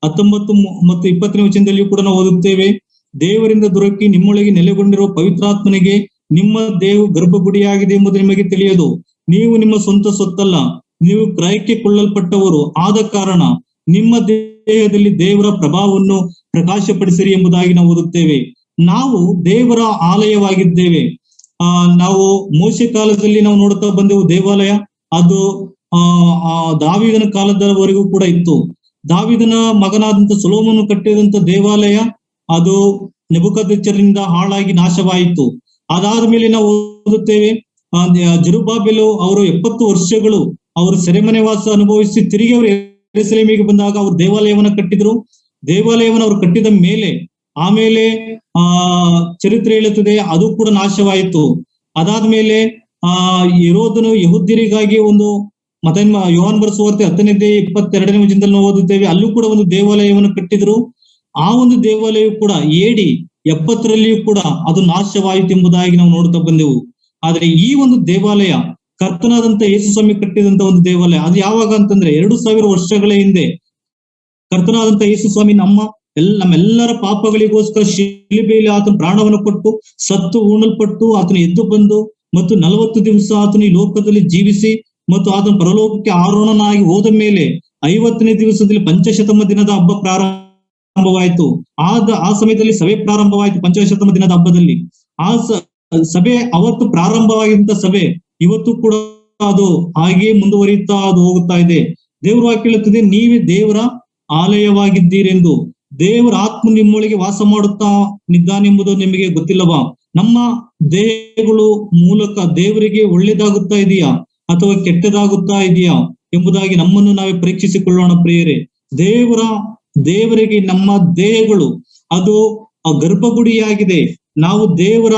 19 ಮತ್ತು 20ನೇ ವಚನದಲ್ಲಿಯೂ ಕೂಡ ನಾವು ಓದುತ್ತೇವೆ, ದೇವರಿಂದ ದೊರಕಿ ನಿಮ್ಮೊಳಗೆ ನೆಲೆಗೊಂಡಿರುವ ಪವಿತ್ರಾತ್ಮನಿಗೆ ನಿಮ್ಮ ದೇಹವು ಗರ್ಭಗುಡಿಯಾಗಿದೆ ಎಂಬುದು ನಿಮಗೆ ತಿಳಿಯದು. ನೀವು ನಿಮ್ಮ ಸ್ವಂತ ಸೊತ್ತಲ್ಲ, ನೀವು ಕ್ರಯಕ್ಕೆ ಕೊಳ್ಳಲ್ಪಟ್ಟವರು ಆದ ಕಾರಣ ನಿಮ್ಮ ದೇಹದಲ್ಲಿ ದೇವರ ಪ್ರಭಾವವನ್ನು ಪ್ರಕಾಶಪಡಿಸಿರಿ ಎಂಬುದಾಗಿ ನಾವು ಓದುತ್ತೇವೆ. ನಾವು ದೇವರ ಆಲಯವಾಗಿದ್ದೇವೆ. ನಾವು ಮೋಶೆ ಕಾಲದಲ್ಲಿ ನಾವು ನೋಡುತ್ತಾ ಬಂದೆವು ದೇವಾಲಯ, ಅದು ದಾವೀದನ ಕಾಲದವರೆಗೂ ಕೂಡ ಇತ್ತು. ದಾವೀದನ ಮಗನಾದಂತ ಸೊಲೊಮೋನನು ಕಟ್ಟಿದಂತ ದೇವಾಲಯ ಅದು ನೆಬೂಕದ್ನೆಚ್ಚರನಿಂದ ಹಾಳಾಗಿ ನಾಶವಾಯಿತು. ಅದಾದ ಮೇಲೆ ನಾವು ಓದುತ್ತೇವೆ ಜೆರುಬ್ಬಾಬೆಲ್ ಅವರು 70 ವರ್ಷಗಳು ಅವರು ಸೆರೆಮನೆ ವಾಸ ಅನುಭವಿಸಿ ತಿರುಗಿ ಅವರು ಯೆರೂಸಲೇಮಿಗೆ ಬಂದಾಗ ಅವರು ದೇವಾಲಯವನ್ನು ಕಟ್ಟಿದ್ರು. ದೇವಾಲಯವನ್ನು ಅವರು ಕಟ್ಟಿದ ಮೇಲೆ ಆಮೇಲೆ ಚರಿತ್ರೆ ಹೇಳುತ್ತದೆ ಅದು ಕೂಡ ನಾಶವಾಯಿತು. ಅದಾದ್ಮೇಲೆ ಹೆರೋದನು ಯೆಹೂದ್ಯರಿಗಾಗಿ ಒಂದು ಯೋಹಾನ ಬರೆದ ಸುವಾರ್ತೆ 10ನೇ ಅಧ್ಯಾಯ 22ನೇ ವಚನದಲ್ಲಿ ನಾವು ಓದುತ್ತೇವೆ, ಅಲ್ಲೂ ಕೂಡ ಒಂದು ದೇವಾಲಯವನ್ನು ಕಟ್ಟಿದ್ರು. ಆ ಒಂದು ದೇವಾಲಯವು ಕೂಡ AD 70ರಲ್ಲಿಯೂ ಕೂಡ ಅದು ನಾಶವಾಯಿತು ಎಂಬುದಾಗಿ ನಾವು ನೋಡ್ತಾ ಬಂದೆವು. ಆದ್ರೆ ಈ ಒಂದು ದೇವಾಲಯ ಕರ್ತನಾದಂತ ಯೇಸು ಸ್ವಾಮಿ ಕಟ್ಟಿದಂತ ಒಂದು ದೇವಾಲಯ, ಅದು ಯಾವಾಗ ಅಂತಂದ್ರೆ 2000 ವರ್ಷಗಳ ಹಿಂದೆ ಕರ್ತನಾದಂತ ಯೇಸು ಸ್ವಾಮಿ ನಮ್ಮೆಲ್ಲರ ಪಾಪಗಳಿಗೋಸ್ಕರ ಶಿಲುಬೆಯಲ್ಲಿ ಆತನ ಪ್ರಾಣವನ್ನು ಕೊಟ್ಟು ಸತ್ತು ಉಣಲ್ಪಟ್ಟು ಆತನು ಎದ್ದು ಬಂದು ಮತ್ತು 40 ದಿವಸ ಆತನು ಈ ಲೋಕದಲ್ಲಿ ಜೀವಿಸಿ ಮತ್ತು ಆತನ ಪರಲೋಕಕ್ಕೆ ಆರೋಹಣನಾಗಿ ಹೋದ ಮೇಲೆ 50ನೇ ದಿವಸದಲ್ಲಿ ಪಂಚಶತಮ ದಿನದ ಹಬ್ಬ ಪ್ರಾರಂಭವಾಯಿತು. ಆ ಸಮಯದಲ್ಲಿ ಸಭೆ ಪ್ರಾರಂಭವಾಯಿತು. ಪಂಚಶತಮ ದಿನದ ಹಬ್ಬದಲ್ಲಿ ಆ ಸಭೆ ಅವತ್ತು ಪ್ರಾರಂಭವಾಗಿದ್ದ ಸಭೆ ಇವತ್ತು ಕೂಡ ಅದು ಹಾಗೆಯೇ ಮುಂದುವರಿಯುತ್ತಾ ಅದು ಹೋಗುತ್ತಾ ಇದೆ. ದೇವರು ವಾಕ್ಯ ಹೇಳುತ್ತದೆ, ನೀವೇ ದೇವರ ಆಲಯವಾಗಿದ್ದೀರೆಂದು, ದೇವರ ಆತ್ಮ ನಿಮ್ಮೊಳಗೆ ವಾಸ ಮಾಡುತ್ತಾ ನಿದ್ದಾನೆಂಬುದು ನಿಮಗೆ ಗೊತ್ತಿಲ್ಲವಾ? ನಮ್ಮ ದೇಹಗಳು ಮೂಲಕ ದೇವರಿಗೆ ಒಳ್ಳೇದಾಗುತ್ತಾ ಇದೆಯಾ ಅಥವಾ ಕೆಟ್ಟದಾಗುತ್ತಾ ಇದೆಯಾ ಎಂಬುದಾಗಿ ನಮ್ಮನ್ನು ನಾವೇ ಪರೀಕ್ಷಿಸಿಕೊಳ್ಳೋಣ ಪ್ರಿಯರೇ. ದೇವರಿಗೆ ನಮ್ಮ ದೇಹಗಳು ಅದು ಗರ್ಭಗುಡಿಯಾಗಿದೆ, ನಾವು ದೇವರ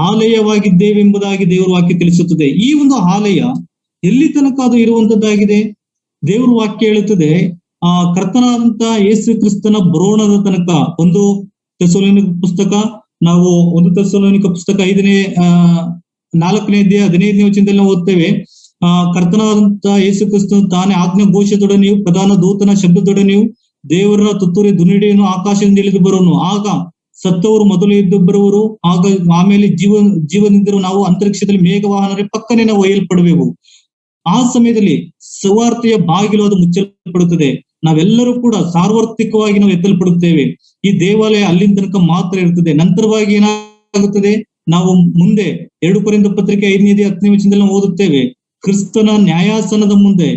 ಆಲಯವಾಗಿದ್ದೇವೆ ಎಂಬುದಾಗಿ ದೇವರ ವಾಕ್ಯ ತಿಳಿಸುತ್ತದೆ. ಈ ಒಂದು ಆಲಯ ಎಲ್ಲಿ ತನಕ ಅದು ಇರುವಂತದ್ದಾಗಿದೆ? ದೇವರ ವಾಕ್ಯ ಹೇಳುತ್ತದೆ ಕರ್ತನಾದಂತ ಯೇಸು ಕ್ರಿಸ್ತನ ಬರೋಣದ ತನಕ. 1 ಥೆಸಲೋನಿಕ ಪುಸ್ತಕ ನಾವು 1 ಥೆಸಲೋನಿಕ ಪುಸ್ತಕ 4ನೇ ಅಧ್ಯಾಯ 15ನೇ ವಚನದಲ್ಲಿ ನಾವು ಓದ್ತೇವೆ. ಕರ್ತನಾದಂತ ಯೇಸು ಕ್ರಿಸ್ತನು ತಾನೇ ಆಜ್ಞಾ ಘೋಷದೊಡನೆಯೂ ಪ್ರಧಾನ ದೂತನ ಶಬ್ದದೊಡನೆಯೂ ದೇವರ ತುತ್ತೂರಿ ಧ್ವನಿಯನ್ನು ಆಕಾಶದಿಂದ ಇಳಿದು ಬರುವನು. ಆಗ ಸತ್ತವರು ಮೊದಲು ಎದ್ದು ಬರುವರು. ಆಮೇಲೆ ಜೀವನಿದ್ದರು ನಾವು ಅಂತರಿಕ್ಷದಲ್ಲಿ ಮೇಘವಾಹನರೇ ಪಕ್ಕನೆ ನಾವು ಒಯ್ಯಲ್ಪಡುವೆವು. ಆ ಸಮಯದಲ್ಲಿ ಸುವಾರ್ತೆಯ ಬಾಗಿಲು ಅದು ಮುಚ್ಚಲ್ಪಡುತ್ತದೆ. ನಾವೆಲ್ಲರೂ ಕೂಡ ಸಾರ್ವತ್ರಿಕವಾಗಿ ನಾವು ಎತ್ತಲ್ಪಡುತ್ತೇವೆ. ಈ ದೇವಾಲಯ ಅಲ್ಲಿನ ತನಕ ಮಾತ್ರ ಇರ್ತದೆ. ನಂತರವಾಗಿ ಏನಾಗುತ್ತದೆ, ನಾವು ಮುಂದೆ 2 ಕೊರಿಂಥ ಪತ್ರಿಕೆ 5ನೇ ಅಧ್ಯಾಯ 10ನೇ ವಚನದಲ್ಲಿ ನಾವು ಓದುತ್ತೇವೆ, ಕ್ರಿಸ್ತನ ನ್ಯಾಯಾಸನದ ಮುಂದೆ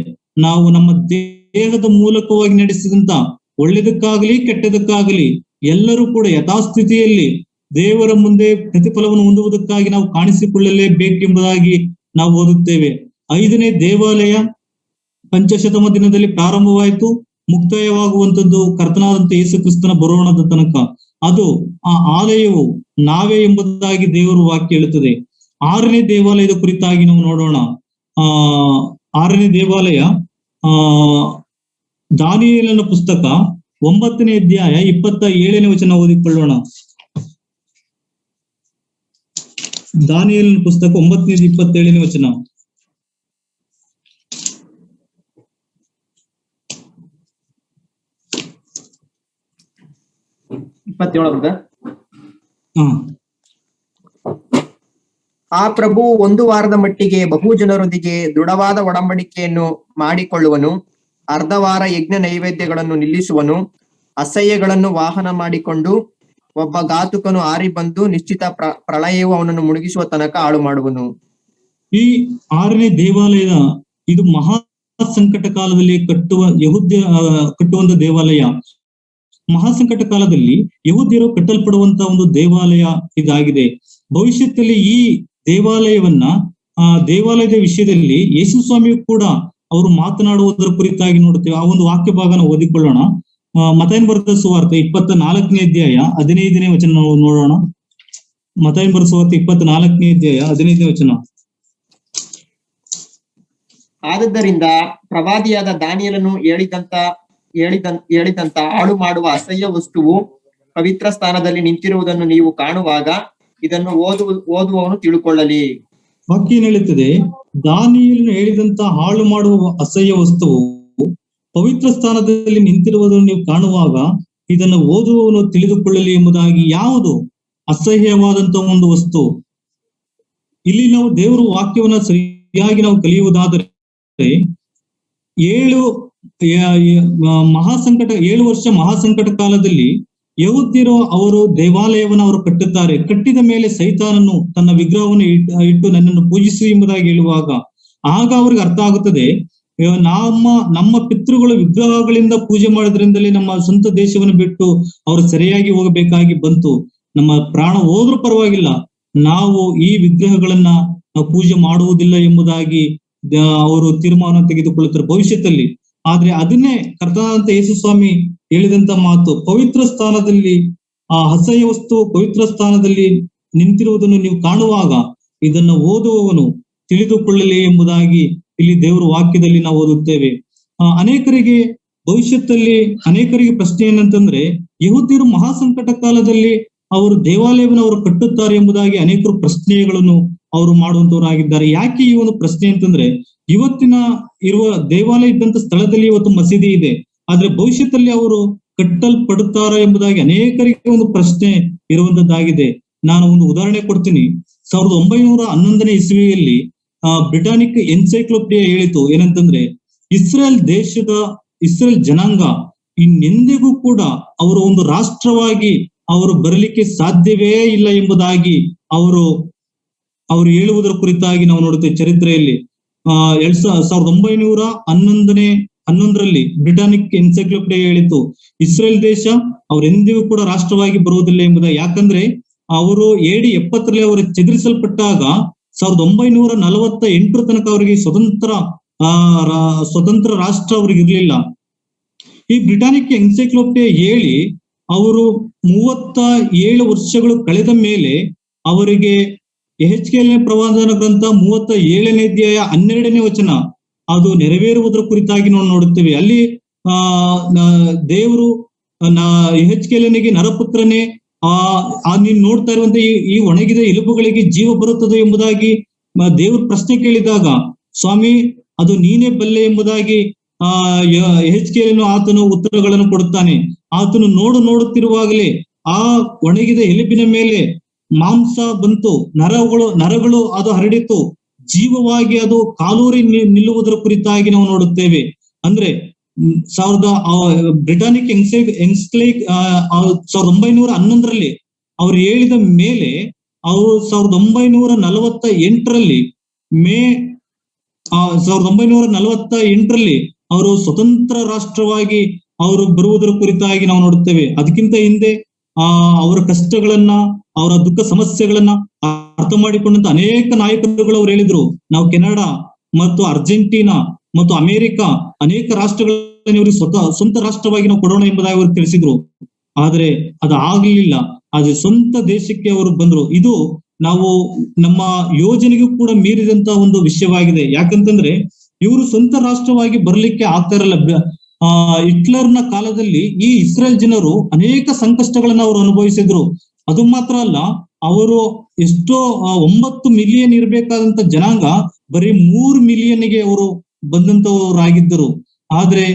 ನಾವು ನಮ್ಮ ದೇಹದ ಮೂಲಕವಾಗಿ ನಡೆಸಿದಂತ ಒಳ್ಳೆದಕ್ಕಾಗಲಿ ಕೆಟ್ಟದಕ್ಕಾಗಲಿ ಎಲ್ಲರೂ ಕೂಡ ಯಥಾಸ್ಥಿತಿಯಲ್ಲಿ ದೇವರ ಮುಂದೆ ಪ್ರತಿಫಲವನ್ನು ಹೊಂದುವುದಕ್ಕಾಗಿ ನಾವು ಕಾಣಿಸಿಕೊಳ್ಳಲೇಬೇಕೆಂಬುದಾಗಿ ನಾವು ಓದುತ್ತೇವೆ. 5ನೇ ದೇವಾಲಯ ಪಂಚಶತಮ ದಿನದಲ್ಲಿ ಪ್ರಾರಂಭವಾಯಿತು, ಮುಕ್ತಾಯವಾಗುವಂತದ್ದು ಕರ್ತನಾದಂತ ಯೇಸು ಕ್ರಿಸ್ತನ ಬರೋಣದ ತನಕ. ಅದು ಆ ಆಲಯವು ನಾವೇ ಎಂಬುದಾಗಿ ದೇವರು ವಾಕ್ಯ ಹೇಳುತ್ತದೆ. 6ನೇ ದೇವಾಲಯದ ಕುರಿತಾಗಿ ನಾವು ನೋಡೋಣ. 6ನೇ ದೇವಾಲಯ ದಾನಿಯೇಲನ ಪುಸ್ತಕ 9ನೇ ಅಧ್ಯಾಯ 27ನೇ ವಚನ ಓದಿಕೊಳ್ಳೋಣ. ದಾನಿಯೇಲನ ಪುಸ್ತಕ 9ನೇ 27ನೇ ವಚನ. ಆ ಪ್ರಭು 1 ವಾರದ ಮಟ್ಟಿಗೆ ಬಹು ಜನರೊಂದಿಗೆ ದೃಢವಾದ ಒಡಂಬಡಿಕೆಯನ್ನು ಮಾಡಿಕೊಳ್ಳುವನು. ಅರ್ಧ ವಾರ ಯಜ್ಞ ನೈವೇದ್ಯಗಳನ್ನು ನಿಲ್ಲಿಸುವನು. ಅಸಹ್ಯಗಳನ್ನು ವಾಹನ ಮಾಡಿಕೊಂಡು ಒಬ್ಬ ಘಾತುಕನು ಆರಿ ಬಂದು ನಿಶ್ಚಿತ ಪ್ರಳಯವು ಅವನನ್ನು ಮುಳುಗಿಸುವ ತನಕ ಹಾಳು ಮಾಡುವನು. ಈ 6ನೇ ದೇವಾಲಯದ ಇದು ಮಹಾ ಸಂಕಟ ಕಾಲದಲ್ಲಿ ಕಟ್ಟುವಂತ ದೇವಾಲಯ. ಮಹಾಸಂಕಟ ಕಾಲದಲ್ಲಿ ಯಹೂದ್ಯರು ಕಟ್ಟಲ್ಪಡುವಂತ ಒಂದು ದೇವಾಲಯ ಇದಾಗಿದೆ. ಭವಿಷ್ಯದಲ್ಲಿ ಈ ದೇವಾಲಯದ ವಿಷಯದಲ್ಲಿ ಯೇಸು ಸ್ವಾಮಿಯು ಕೂಡ ಅವರು ಮಾತನಾಡುವುದರ ಕುರಿತಾಗಿ ನೋಡುತ್ತೇವೆ. ಆ ಒಂದು ವಾಕ್ಯ ಭಾಗನ ಓದಿಕೊಳ್ಳೋಣ. ಮತ್ತಾಯನ ಬರೆದ ಸುವಾರ್ತೆ 24ನೇ ಅಧ್ಯಾಯ 15ನೇ ವಚನ ನಾವು ನೋಡೋಣ. ಮತ್ತಾಯನ ಬರೆದ ಸುವಾರ್ತೆ 24ನೇ ಅಧ್ಯಾಯ 15ನೇ ವಚನ. ಆದದ್ದರಿಂದ ಪ್ರವಾದಿಯಾದ ದಾನಿಯೇಲನು ಹೇಳಿದಂತ ಹಾಳು ಮಾಡುವ ಅಸಹ್ಯ ವಸ್ತುವು ಪವಿತ್ರ ಸ್ಥಾನದಲ್ಲಿ ನಿಂತಿರುವುದನ್ನು ನೀವು ಕಾಣುವಾಗ ಇದನ್ನು ಓದುವವನು ತಿಳುಕೊಳ್ಳಲಿ. ವಾಕ್ಯ ಏನ್ ಹೇಳುತ್ತದೆ? ದಾನಿಯೇಲನು ಹೇಳಿದಂತ ಹಾಳು ಮಾಡುವ ಅಸಹ್ಯ ವಸ್ತುವು ಪವಿತ್ರ ಸ್ಥಾನದಲ್ಲಿ ನಿಂತಿರುವುದನ್ನು ನೀವು ಕಾಣುವಾಗ ಇದನ್ನು ಓದುವವನು ತಿಳಿದುಕೊಳ್ಳಲಿ ಎಂಬುದಾಗಿ. ಯಾವುದು ಅಸಹ್ಯವಾದಂತ ಒಂದು ವಸ್ತು? ಇಲ್ಲಿ ನಾವು ದೇವರ ವಾಕ್ಯವನ್ನ ಸರಿಯಾಗಿ ನಾವು ಕಲಿಯುವುದಾದರೆ 7 ವರ್ಷ ಮಹಾಸಂಕಟ ಕಾಲದಲ್ಲಿ ಯಹೂದ್ಯರು ಅವರು ದೇವಾಲಯವನ್ನು ಅವರು ಕಟ್ಟುತ್ತಾರೆ. ಕಟ್ಟಿದ ಮೇಲೆ ಸೈತಾನನು ತನ್ನ ವಿಗ್ರಹವನ್ನು ಇಟ್ಟು ನನ್ನನ್ನು ಪೂಜಿಸು ಎಂಬುದಾಗಿ ಹೇಳುವಾಗ ಆಗ ಅವ್ರಿಗೆ ಅರ್ಥ ಆಗುತ್ತದೆ, ನಮ್ಮ ಪಿತೃಗಳು ವಿಗ್ರಹಗಳಿಂದ ಪೂಜೆ ಮಾಡೋದ್ರಿಂದಲೇ ನಮ್ಮ ಸ್ವಂತ ದೇಶವನ್ನು ಬಿಟ್ಟು ಅವರು ಸರಿಯಾಗಿ ಹೋಗಬೇಕಾಗಿ ಬಂತು. ನಮ್ಮ ಪ್ರಾಣ ಹೋದ್ರೂ ಪರವಾಗಿಲ್ಲ, ನಾವು ಈ ವಿಗ್ರಹಗಳನ್ನ ನಾವು ಪೂಜೆ ಮಾಡುವುದಿಲ್ಲ ಎಂಬುದಾಗಿ ಅವರು ತೀರ್ಮಾನ ತೆಗೆದುಕೊಳ್ಳುತ್ತಾರೆ ಭವಿಷ್ಯದಲ್ಲಿ. ಆದ್ರೆ ಅದನ್ನೇ ಕರ್ತನಾದಂತ ಯೇಸು ಸ್ವಾಮಿ ಹೇಳಿದಂತ ಮಾತು, ಪವಿತ್ರ ಸ್ಥಾನದಲ್ಲಿ ಆ ಅಸಹ್ಯ ವಸ್ತು ಪವಿತ್ರ ಸ್ಥಾನದಲ್ಲಿ ನಿಂತಿರುವುದನ್ನು ನೀವು ಕಾಣುವಾಗ ಇದನ್ನು ಓದುವವನು ತಿಳಿದುಕೊಳ್ಳಲಿ ಎಂಬುದಾಗಿ ಇಲ್ಲಿ ದೇವರ ವಾಕ್ಯದಲ್ಲಿ ನಾವು ಓದುತ್ತೇವೆ. ಅನೇಕರಿಗೆ ಪ್ರಶ್ನೆ ಏನಂತಂದ್ರೆ, ಯಹೂದ್ಯರು ಮಹಾಸಂಕಟ ಕಾಲದಲ್ಲಿ ಅವರು ದೇವಾಲಯವನ್ನು ಅವರು ಕಟ್ಟುತ್ತಾರೆ ಎಂಬುದಾಗಿ ಅನೇಕರು ಪ್ರಶ್ನೆಗಳನ್ನು ಅವರು ಮಾಡುವಂತವರಾಗಿದ್ದಾರೆ. ಯಾಕೆ ಈ ಒಂದು ಪ್ರಶ್ನೆ ಅಂತಂದ್ರೆ, ಇವತ್ತಿನ ಇರುವ ದೇವಾಲಯ ಇದ್ದಂತ ಸ್ಥಳದಲ್ಲಿ ಇವತ್ತು ಮಸೀದಿ ಇದೆ, ಆದ್ರೆ ಭವಿಷ್ಯದಲ್ಲಿ ಅವರು ಕಟ್ಟಲ್ಪಡುತ್ತಾರ ಎಂಬುದಾಗಿ ಅನೇಕರಿಗೆ ಒಂದು ಪ್ರಶ್ನೆ ಇರುವಂತದ್ದಾಗಿದೆ. ನಾನು ಒಂದು ಉದಾಹರಣೆ ಕೊಡ್ತೀನಿ. 1911ನೇ ಇಸ್ವಿಯಲ್ಲಿ ಬ್ರಿಟಾನಿಕ್ ಎನ್ಸೈಕ್ಲೋಪೀಡಿಯಾ ಹೇಳಿತು ಏನಂತಂದ್ರೆ, ಇಸ್ರೇಲ್ ಜನಾಂಗ ಇನ್ನೆಂದಿಗೂ ಕೂಡ ಅವರು ಒಂದು ರಾಷ್ಟ್ರವಾಗಿ ಅವರು ಬರಲಿಕ್ಕೆ ಸಾಧ್ಯವೇ ಇಲ್ಲ ಎಂಬುದಾಗಿ ಅವರು ಹೇಳುವುದರ ಕುರಿತಾಗಿ ನಾವು ನೋಡುತ್ತೇವೆ ಚರಿತ್ರೆಯಲ್ಲಿ. 1911ರಲ್ಲಿ ಬ್ರಿಟಾನಿಕ್ ಎನ್ಸೈಕ್ಲೋಪೀಡಿಯಾ ಹೇಳಿತು, ಇಸ್ರೇಲ್ ದೇಶ ಅವರೆಂದಿಗೂ ಕೂಡ ರಾಷ್ಟ್ರವಾಗಿ ಬರುವುದಿಲ್ಲ ಎಂಬುದಾಗಿ. ಯಾಕಂದ್ರೆ ಅವರು AD 70ರಲ್ಲಿ ಅವರು ಚದುರಿಸಲ್ಪಟ್ಟಾಗ 1948 ತನಕ ಅವರಿಗೆ ಸ್ವತಂತ್ರ ರಾಷ್ಟ್ರ ಅವ್ರಿಗೆ ಇರ್ಲಿಲ್ಲ. ಈ ಬ್ರಿಟಾನಿಕ್ ಎನ್ಸೈಕ್ಲೋಪೀಡಿಯಾ ಹೇಳಿ ಅವರು 37 ವರ್ಷಗಳು ಕಳೆದ ಮೇಲೆ ಅವರಿಗೆ ಯೆಹೆಜ್ಕೇಲನ ಪ್ರವಾದನ ಗ್ರಂಥ 37ನೇ ಅಧ್ಯಾಯ 12ನೇ ವಚನ ಅದು ನೆರವೇರುವುದರ ಕುರಿತಾಗಿ ನಾವು ನೋಡುತ್ತೇವೆ. ಅಲ್ಲಿ ದೇವರು ಯೆಹೆಜ್ಕೇಲನಿಗೆ, ನರಪುತ್ರನೇ ನೀನ್ ನೋಡ್ತಾ ಇರುವಂತ ಈ ಒಣಗಿದ ಎಲುಬುಗಳಿಗೆ ಜೀವ ಬರುತ್ತದೆ ಎಂಬುದಾಗಿ ದೇವ್ರ ಪ್ರಶ್ನೆ ಕೇಳಿದಾಗ, ಸ್ವಾಮಿ ಅದು ನೀನೇ ಬಲ್ಲೆ ಎಂಬುದಾಗಿ ಹೆಚ್ಕೇಲನು ಆತನು ಉತ್ತರಗಳನ್ನು ಕೊಡುತ್ತಾನೆ. ಆತನು ನೋಡುತ್ತಿರುವಾಗಲೇ ಆ ಒಣಗಿದ ಎಲುಬಿನ ಮೇಲೆ ಮಾಂಸ ಬಂತು, ನರಗಳು ಅದು ಹರಡಿತು, ಜೀವವಾಗಿ ಅದು ಕಾಲೂರಿ ನಿಲ್ಲುವುದರ ಕುರಿತಾಗಿ ನಾವು ನೋಡುತ್ತೇವೆ. ಅಂದ್ರೆ ಬ್ರಿಟಾನಿಕ್ ಎನ್ಸ್ಲೇಕ್ 1911ರಲ್ಲಿ ಅವ್ರು ಹೇಳಿದ ಮೇಲೆ ಅವರು 1948ರಲ್ಲಿ ಮೇ 1948ರಲ್ಲಿ ಅವರು ಸ್ವತಂತ್ರ ರಾಷ್ಟ್ರವಾಗಿ ಅವರು ಬರುವುದರ ಕುರಿತಾಗಿ ನಾವು ನೋಡುತ್ತೇವೆ. ಅದಕ್ಕಿಂತ ಹಿಂದೆ ಅವರ ಕಷ್ಟಗಳನ್ನ, ಅವರ ದುಃಖ ಸಮಸ್ಯೆಗಳನ್ನ ಅರ್ಥ ಮಾಡಿಕೊಂಡಂತ ಅನೇಕ ನಾಯಕರುಗಳು ಅವ್ರು ಹೇಳಿದ್ರು, ನಾವು ಕೆನಡಾ ಮತ್ತು ಅರ್ಜೆಂಟೀನಾ ಮತ್ತು ಅಮೆರಿಕ ಅನೇಕ ರಾಷ್ಟ್ರಗಳನ್ನ ಇವ್ರಿಗೆ ಸ್ವಂತ ರಾಷ್ಟ್ರವಾಗಿ ನಾವು ಕೊಡೋಣ ಎಂಬುದಾಗಿ ಅವರು ತಿಳಿಸಿದ್ರು. ಆದ್ರೆ ಅದು ಆಗ್ಲಿಲ್ಲ. ಆದ್ರೆ ಸ್ವಂತ ದೇಶಕ್ಕೆ ಅವರು ಬಂದ್ರು. ಇದು ನಾವು ನಮ್ಮ ಯೋಜನೆಗೂ ಕೂಡ ಮೀರಿದಂತ ಒಂದು ವಿಷಯವಾಗಿದೆ. ಯಾಕಂತಂದ್ರೆ ಇವರು ಸ್ವಂತ ರಾಷ್ಟ್ರವಾಗಿ ಬರ್ಲಿಕ್ಕೆ ಆಗ್ತಾ ಇರಲ್ಲ. ಹಿಟ್ಲರ್ನ ಕಾಲದಲ್ಲಿ ಈ ಇಸ್ರೇಲ್ ಜನರು ಅನೇಕ ಸಂಕಷ್ಟಗಳನ್ನ ಅವರು ಅನುಭವಿಸಿದ್ರು. ಅದು ಮಾತ್ರ ಅಲ್ಲ, ಅವರು ಎಷ್ಟೋ 9 ಮಿಲಿಯನ್ ಇರಬೇಕಾದಂತ ಜನಾಂಗ ಬರೀ 3 ಮಿಲಿಯನ್ಗೆ ಅವರು ಬಂದಂತವರಾಗಿದ್ದರು. ಆದ್ರೆ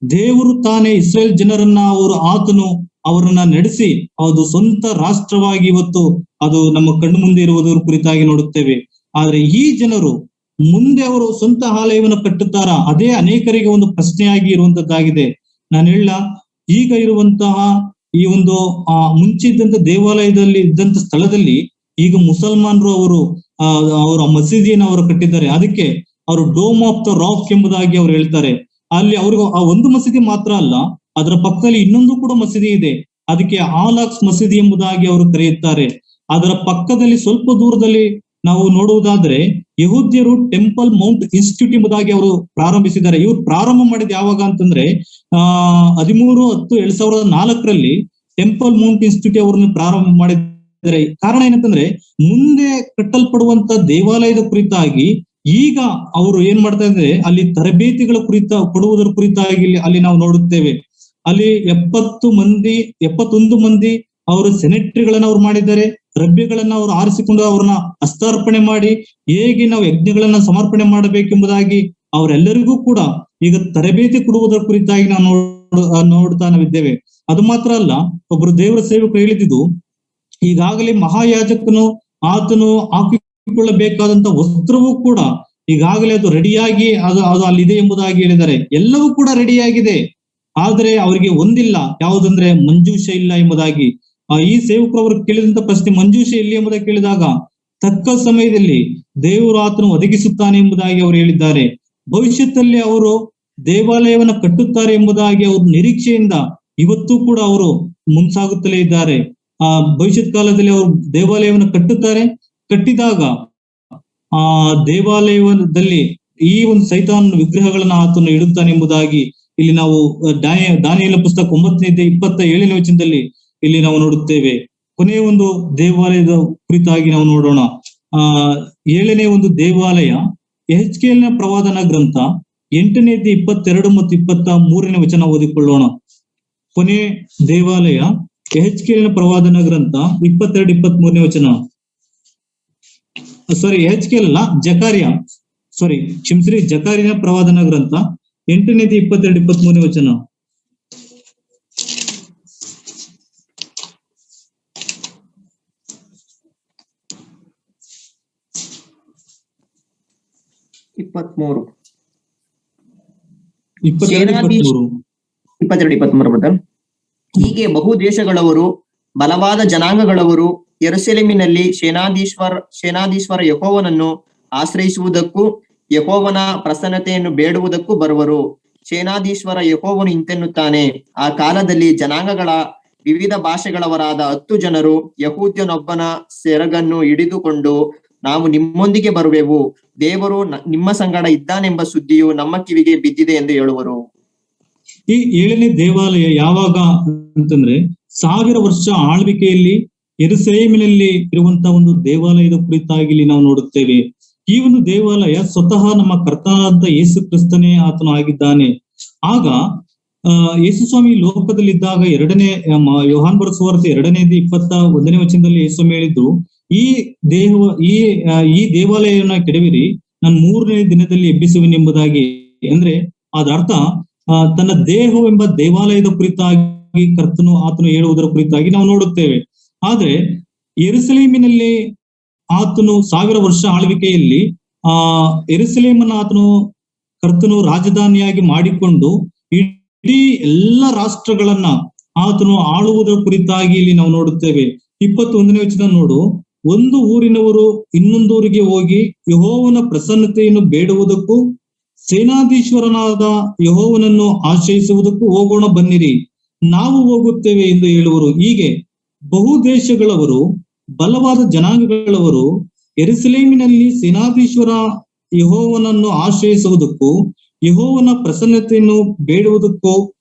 ದೇವರು ತಾನೇ ಇಸ್ರೇಲ್ ಜನರನ್ನ ಆತನು ಅವರನ್ನ ನಡೆಸಿ ಅದು ಸ್ವಂತ ರಾಷ್ಟ್ರವಾಗಿ ಇವತ್ತು ಅದು ನಮ್ಮ ಕಣ್ಣು ಮುಂದೆ ಇರುವುದರ ಕುರಿತಾಗಿ ನೋಡುತ್ತೇವೆ. ಆದ್ರೆ ಈ ಜನರು ಮುಂದೆ ಅವರು ಸ್ವಂತ ಆಲಯವನ್ನು ಕಟ್ಟುತ್ತಾರ, ಅದೇ ಅನೇಕರಿಗೆ ಒಂದು ಪ್ರಶ್ನೆಯಾಗಿ ಇರುವಂತದ್ದಾಗಿದೆ. ನಾನು ಹೇಳ, ಈಗ ಇರುವಂತಹ ಈ ಒಂದು ಮುಂಚೆ ಇದ್ದಂತ ದೇವಾಲಯದಲ್ಲಿ ಇದ್ದಂತ ಸ್ಥಳದಲ್ಲಿ ಈಗ ಮುಸಲ್ಮಾನರು ಅವರ ಮಸೀದಿಯನ್ನು ಅವರು ಕಟ್ಟಿದ್ದಾರೆ. ಅದಕ್ಕೆ ಅವರು ಡೋಮ್ ಆಫ್ ದ ರಾಕ್ ಎಂಬುದಾಗಿ ಅವ್ರು ಹೇಳ್ತಾರೆ. ಅಲ್ಲಿ ಅವ್ರಿಗೆ ಆ ಒಂದು ಮಸೀದಿ ಮಾತ್ರ ಅಲ್ಲ, ಅದರ ಪಕ್ಕದಲ್ಲಿ ಇನ್ನೊಂದು ಕೂಡ ಮಸೀದಿ ಇದೆ. ಅದಕ್ಕೆ ಆಲಾಕ್ಸ್ ಮಸೀದಿ ಎಂಬುದಾಗಿ ಅವರು ಕರೆಯುತ್ತಾರೆ. ಅದರ ಪಕ್ಕದಲ್ಲಿ ಸ್ವಲ್ಪ ದೂರದಲ್ಲಿ ನಾವು ನೋಡುವುದಾದ್ರೆ ಯಹೂದ್ಯರು ಟೆಂಪಲ್ ಮೌಂಟ್ ಇನ್ಸ್ಟಿಟ್ಯೂಟ್ ಎಂಬುದಾಗಿ ಅವರು ಪ್ರಾರಂಭಿಸಿದ್ದಾರೆ. ಇವರು ಪ್ರಾರಂಭ ಮಾಡಿದ ಯಾವಾಗ ಅಂತಂದ್ರೆ 13/10/2004ರಲ್ಲಿ ಟೆಂಪಲ್ ಮೌಂಟ್ ಇನ್ಸ್ಟಿಟ್ಯೂಟ್ ಅವರನ್ನು ಪ್ರಾರಂಭ ಮಾಡಿದ್ದಾರೆ. ಕಾರಣ ಏನಂತಂದ್ರೆ ಮುಂದೆ ಕಟ್ಟಲ್ಪಡುವಂತ ದೇವಾಲಯದ ಕುರಿತಾಗಿ ಈಗ ಅವರು ಏನ್ ಮಾಡ್ತಾ ಇದ್ರೆ ಅಲ್ಲಿ ತರಬೇತಿಗಳ ಕೊಡುವುದರ ಕುರಿತಾಗಿ ಅಲ್ಲಿ ನಾವು ನೋಡುತ್ತೇವೆ. ಅಲ್ಲಿ 71 ಮಂದಿ ಅವರು ಸೆನೆಟ್ರಿಗಳನ್ನ ಅವ್ರು ಮಾಡಿದ್ದಾರೆ. ರಬ್ಬಿಗಳನ್ನ ಅವರು ಆರಿಸಿಕೊಂಡು ಅವ್ರನ್ನ ಹಸ್ತಾರ್ಪಣೆ ಮಾಡಿ ಹೇಗೆ ನಾವು ಯಜ್ಞಗಳನ್ನ ಸಮರ್ಪಣೆ ಮಾಡಬೇಕೆಂಬುದಾಗಿ ಅವರೆಲ್ಲರಿಗೂ ಕೂಡ ಈಗ ತರಬೇತಿ ಕೊಡುವುದರ ಕುರಿತಾಗಿ ನಾವು ನೋಡ್ತಾ ನಾವಿದ್ದೇವೆ. ಅದು ಮಾತ್ರ ಅಲ್ಲ, ಒಬ್ಬರು ದೇವರ ಸೇವಕರು ಹೇಳಿದ್ದು, ಈಗಾಗಲೇ ಮಹಾಯಾಜಕನು ಆತನು ಹಾಕಿಕೊಳ್ಳಬೇಕಾದಂತ ವಸ್ತ್ರವೂ ಕೂಡ ಈಗಾಗಲೇ ಅದು ರೆಡಿಯಾಗಿ ಅದು ಅಲ್ಲಿದೆ ಎಂಬುದಾಗಿ ಹೇಳಿದ್ದಾರೆ. ಎಲ್ಲವೂ ಕೂಡ ರೆಡಿಯಾಗಿದೆ. ಆದ್ರೆ ಅವರಿಗೆ ಒಂದಿಲ್ಲ, ಯಾವುದಂದ್ರೆ ಮಂಜೂಷ ಇಲ್ಲ ಎಂಬುದಾಗಿ. ಈ ಸೇವಕರು ಅವರು ಕೇಳಿದಂತ ಪ್ರಶ್ನೆ, ಮಂಜೂಷ ಇಲ್ಲಿ ಎಂಬುದಾಗಿ ಕೇಳಿದಾಗ ತಕ್ಕ ಸಮಯದಲ್ಲಿ ದೇವರು ಆತನು ಒದಗಿಸುತ್ತಾನೆ ಎಂಬುದಾಗಿ ಅವರು ಹೇಳಿದ್ದಾರೆ. ಭವಿಷ್ಯದಲ್ಲಿ ಅವರು ದೇವಾಲಯವನ್ನ ಕಟ್ಟುತ್ತಾರೆ ಎಂಬುದಾಗಿ ಅವ್ರ ನಿರೀಕ್ಷೆಯಿಂದ ಇವತ್ತು ಕೂಡ ಅವರು ಮುಂಸಾಗುತ್ತಲೇ ಇದ್ದಾರೆ. ಭವಿಷ್ಯತ್ ಕಾಲದಲ್ಲಿ ಅವರು ದೇವಾಲಯವನ್ನು ಕಟ್ಟುತ್ತಾರೆ. ಕಟ್ಟಿದಾಗ ದೇವಾಲಯದಲ್ಲಿ ಈ ಒಂದು ಸೈತಾನ್ ವಿಗ್ರಹಗಳನ್ನ ಆತನು ಇಡುತ್ತಾನೆ ಎಂಬುದಾಗಿ ಇಲ್ಲಿ ನಾವು ದಾನಿಯೇಲನ ಪುಸ್ತಕ 9:27 ವಚನದಲ್ಲಿ ಇಲ್ಲಿ ನಾವು ನೋಡುತ್ತೇವೆ. ಕೊನೆಯ ಒಂದು ದೇವಾಲಯದ ಕುರಿತಾಗಿ ನಾವು ನೋಡೋಣ. 7ನೇ ಒಂದು ದೇವಾಲಯ ಯೆಹೆಜ್ಕೇಲನ ಪ್ರವಾದನ ಗ್ರಂಥ 8:22 ಮತ್ತು 23 ವಚನ ಓದಿಕೊಳ್ಳೋಣ. ಕೊನೆ ದೇವಾಲಯ ಯೆಹೆಜ್ಕೇಲನ ಪ್ರವಾದನ ಗ್ರಂಥ 22-23 ವಚನ. ಯೆಹೆಜ್ಕೇಲ ಅಲ್ಲ, ಜಕಾರಿಯನ ಪ್ರವಾದನ ಗ್ರಂಥ 8:22-23 ವಚನ. ಹೀಗೆ ಬಹು ದೇಶಗಳವರು, ಬಲವಾದ ಜನಾಂಗಗಳವರು ಯೆರೂಸಲೇಮಿನಲ್ಲಿ ಸೇನಾಧೀಶ್ವರ ಯೆಹೋವನನ್ನು ಆಶ್ರಯಿಸುವುದಕ್ಕೂ ಯೆಹೋವನ ಪ್ರಸನ್ನತೆಯನ್ನು ಬೇಡುವುದಕ್ಕೂ ಬರುವರು. ಸೇನಾಧೀಶ್ವರ ಯೆಹೋವನು ಇಂತೆನ್ನುತ್ತಾನೆ, ಆ ಕಾಲದಲ್ಲಿ ಜನಾಂಗಗಳ ವಿವಿಧ ಭಾಷೆಗಳವರಾದ 10 ಜನರು ಯಹೂದ್ಯನೊಬ್ಬನ ಸೆರಗನ್ನು ಹಿಡಿದುಕೊಂಡು, ನಾವು ನಿಮ್ಮೊಂದಿಗೆ ಬರುವೆವು, ದೇವರು ನಿಮ್ಮ ಸಂಗಡ ಇದ್ದಾನೆಂಬ ಸುದ್ದಿಯು ನಮ್ಮ ಕಿವಿಗೆ ಬಿದ್ದಿದೆ ಎಂದು ಹೇಳುವರು. ಈ 7ನೇ ದೇವಾಲಯ ಯಾವಾಗ ಅಂತಂದ್ರೆ 1000 ವರ್ಷ ಆಳ್ವಿಕೆಯಲ್ಲಿ ಯೆರೂಸಲೇಮಿನಲ್ಲಿ ಇರುವಂತಹ ಒಂದು ದೇವಾಲಯದ ಕುರಿತಾಗಿ ನಾವು ನೋಡುತ್ತೇವೆ. ಈ ಒಂದು ದೇವಾಲಯ ಸ್ವತಃ ನಮ್ಮ ಕರ್ತನಾದ ಯೇಸು ಕ್ರಿಸ್ತನೇ ಆತನು ಆಗಿದ್ದಾನೆ. ಆಗ ಯೇಸು ಸ್ವಾಮಿ ಲೋಕದಲ್ಲಿದ್ದಾಗ ಯೋಹಾನ್ ಬರೆದ ಸುವಾರ್ತೆ 2:21 ವಚನದಲ್ಲಿ ಯೇಸು ಸ್ವಾಮಿ ಹೇಳಿದ್ದು, ಈ ದೇವಾಲಯವನ್ನು ಕೆಡವಿರಿ, ನಾನು 3ನೇ ದಿನದಲ್ಲಿ ಎಬ್ಬಿಸುವೆನೆಂಬುದಾಗಿ. ಅಂದ್ರೆ ಅದ ಅರ್ಥ ತನ್ನ ದೇಹವೆಂಬ ದೇವಾಲಯದ ಕುರಿತಾಗಿ ಆತನು ಹೇಳುವುದರ ಕುರಿತಾಗಿ ನಾವು ನೋಡುತ್ತೇವೆ. ಆದ್ರೆ ಯೆರೂಸಲೇಮಿನಲ್ಲಿ ಆತನು 1000 ವರ್ಷ ಆಳ್ವಿಕೆಯಲ್ಲಿ ಯೆರೂಸಲೇಮನ್ನ ಕರ್ತನು ರಾಜಧಾನಿಯಾಗಿ ಮಾಡಿಕೊಂಡು ಇಡೀ ಎಲ್ಲ ರಾಷ್ಟ್ರಗಳನ್ನ ಆತನು ಆಳುವುದರ ಕುರಿತಾಗಿ ಇಲ್ಲಿ ನಾವು ನೋಡುತ್ತೇವೆ. 21ನೇ ವಚನ ನೋಡು, ಒಂದು ಊರಿನವರು ಇನ್ನೊಂದು ಊರಿಗೆ ಹೋಗಿ ಯೆಹೋವನ ಪ್ರಸನ್ನತೆಯನ್ನು ಬೇಡುವುದಕ್ಕೂ ಸೇನಾಧೀಶ್ವರನಾದ ಯೆಹೋವನನ್ನು ಆಶ್ರಯಿಸುವುದಕ್ಕೂ ಹೋಗೋಣ, ಬನ್ನಿರಿ, ನಾವು ಹೋಗುತ್ತೇವೆ ಎಂದು ಹೇಳುವರು. ಹೀಗೆ ಬಹು ದೇಶಗಳವರು, ಬಲವಾದ ಜನಾಂಗಗಳವರು ಯೆರೂಸಲೇಮಿನಲ್ಲಿ ಸೇನಾಧೀಶ್ವರ ಯೆಹೋವನನ್ನು ಆಶ್ರಯಿಸುವುದಕ್ಕೂ ಯೆಹೋವನ ಪ್ರಸನ್ನತೆಯನ್ನು ಬೇಡುವುದಕ್ಕೂ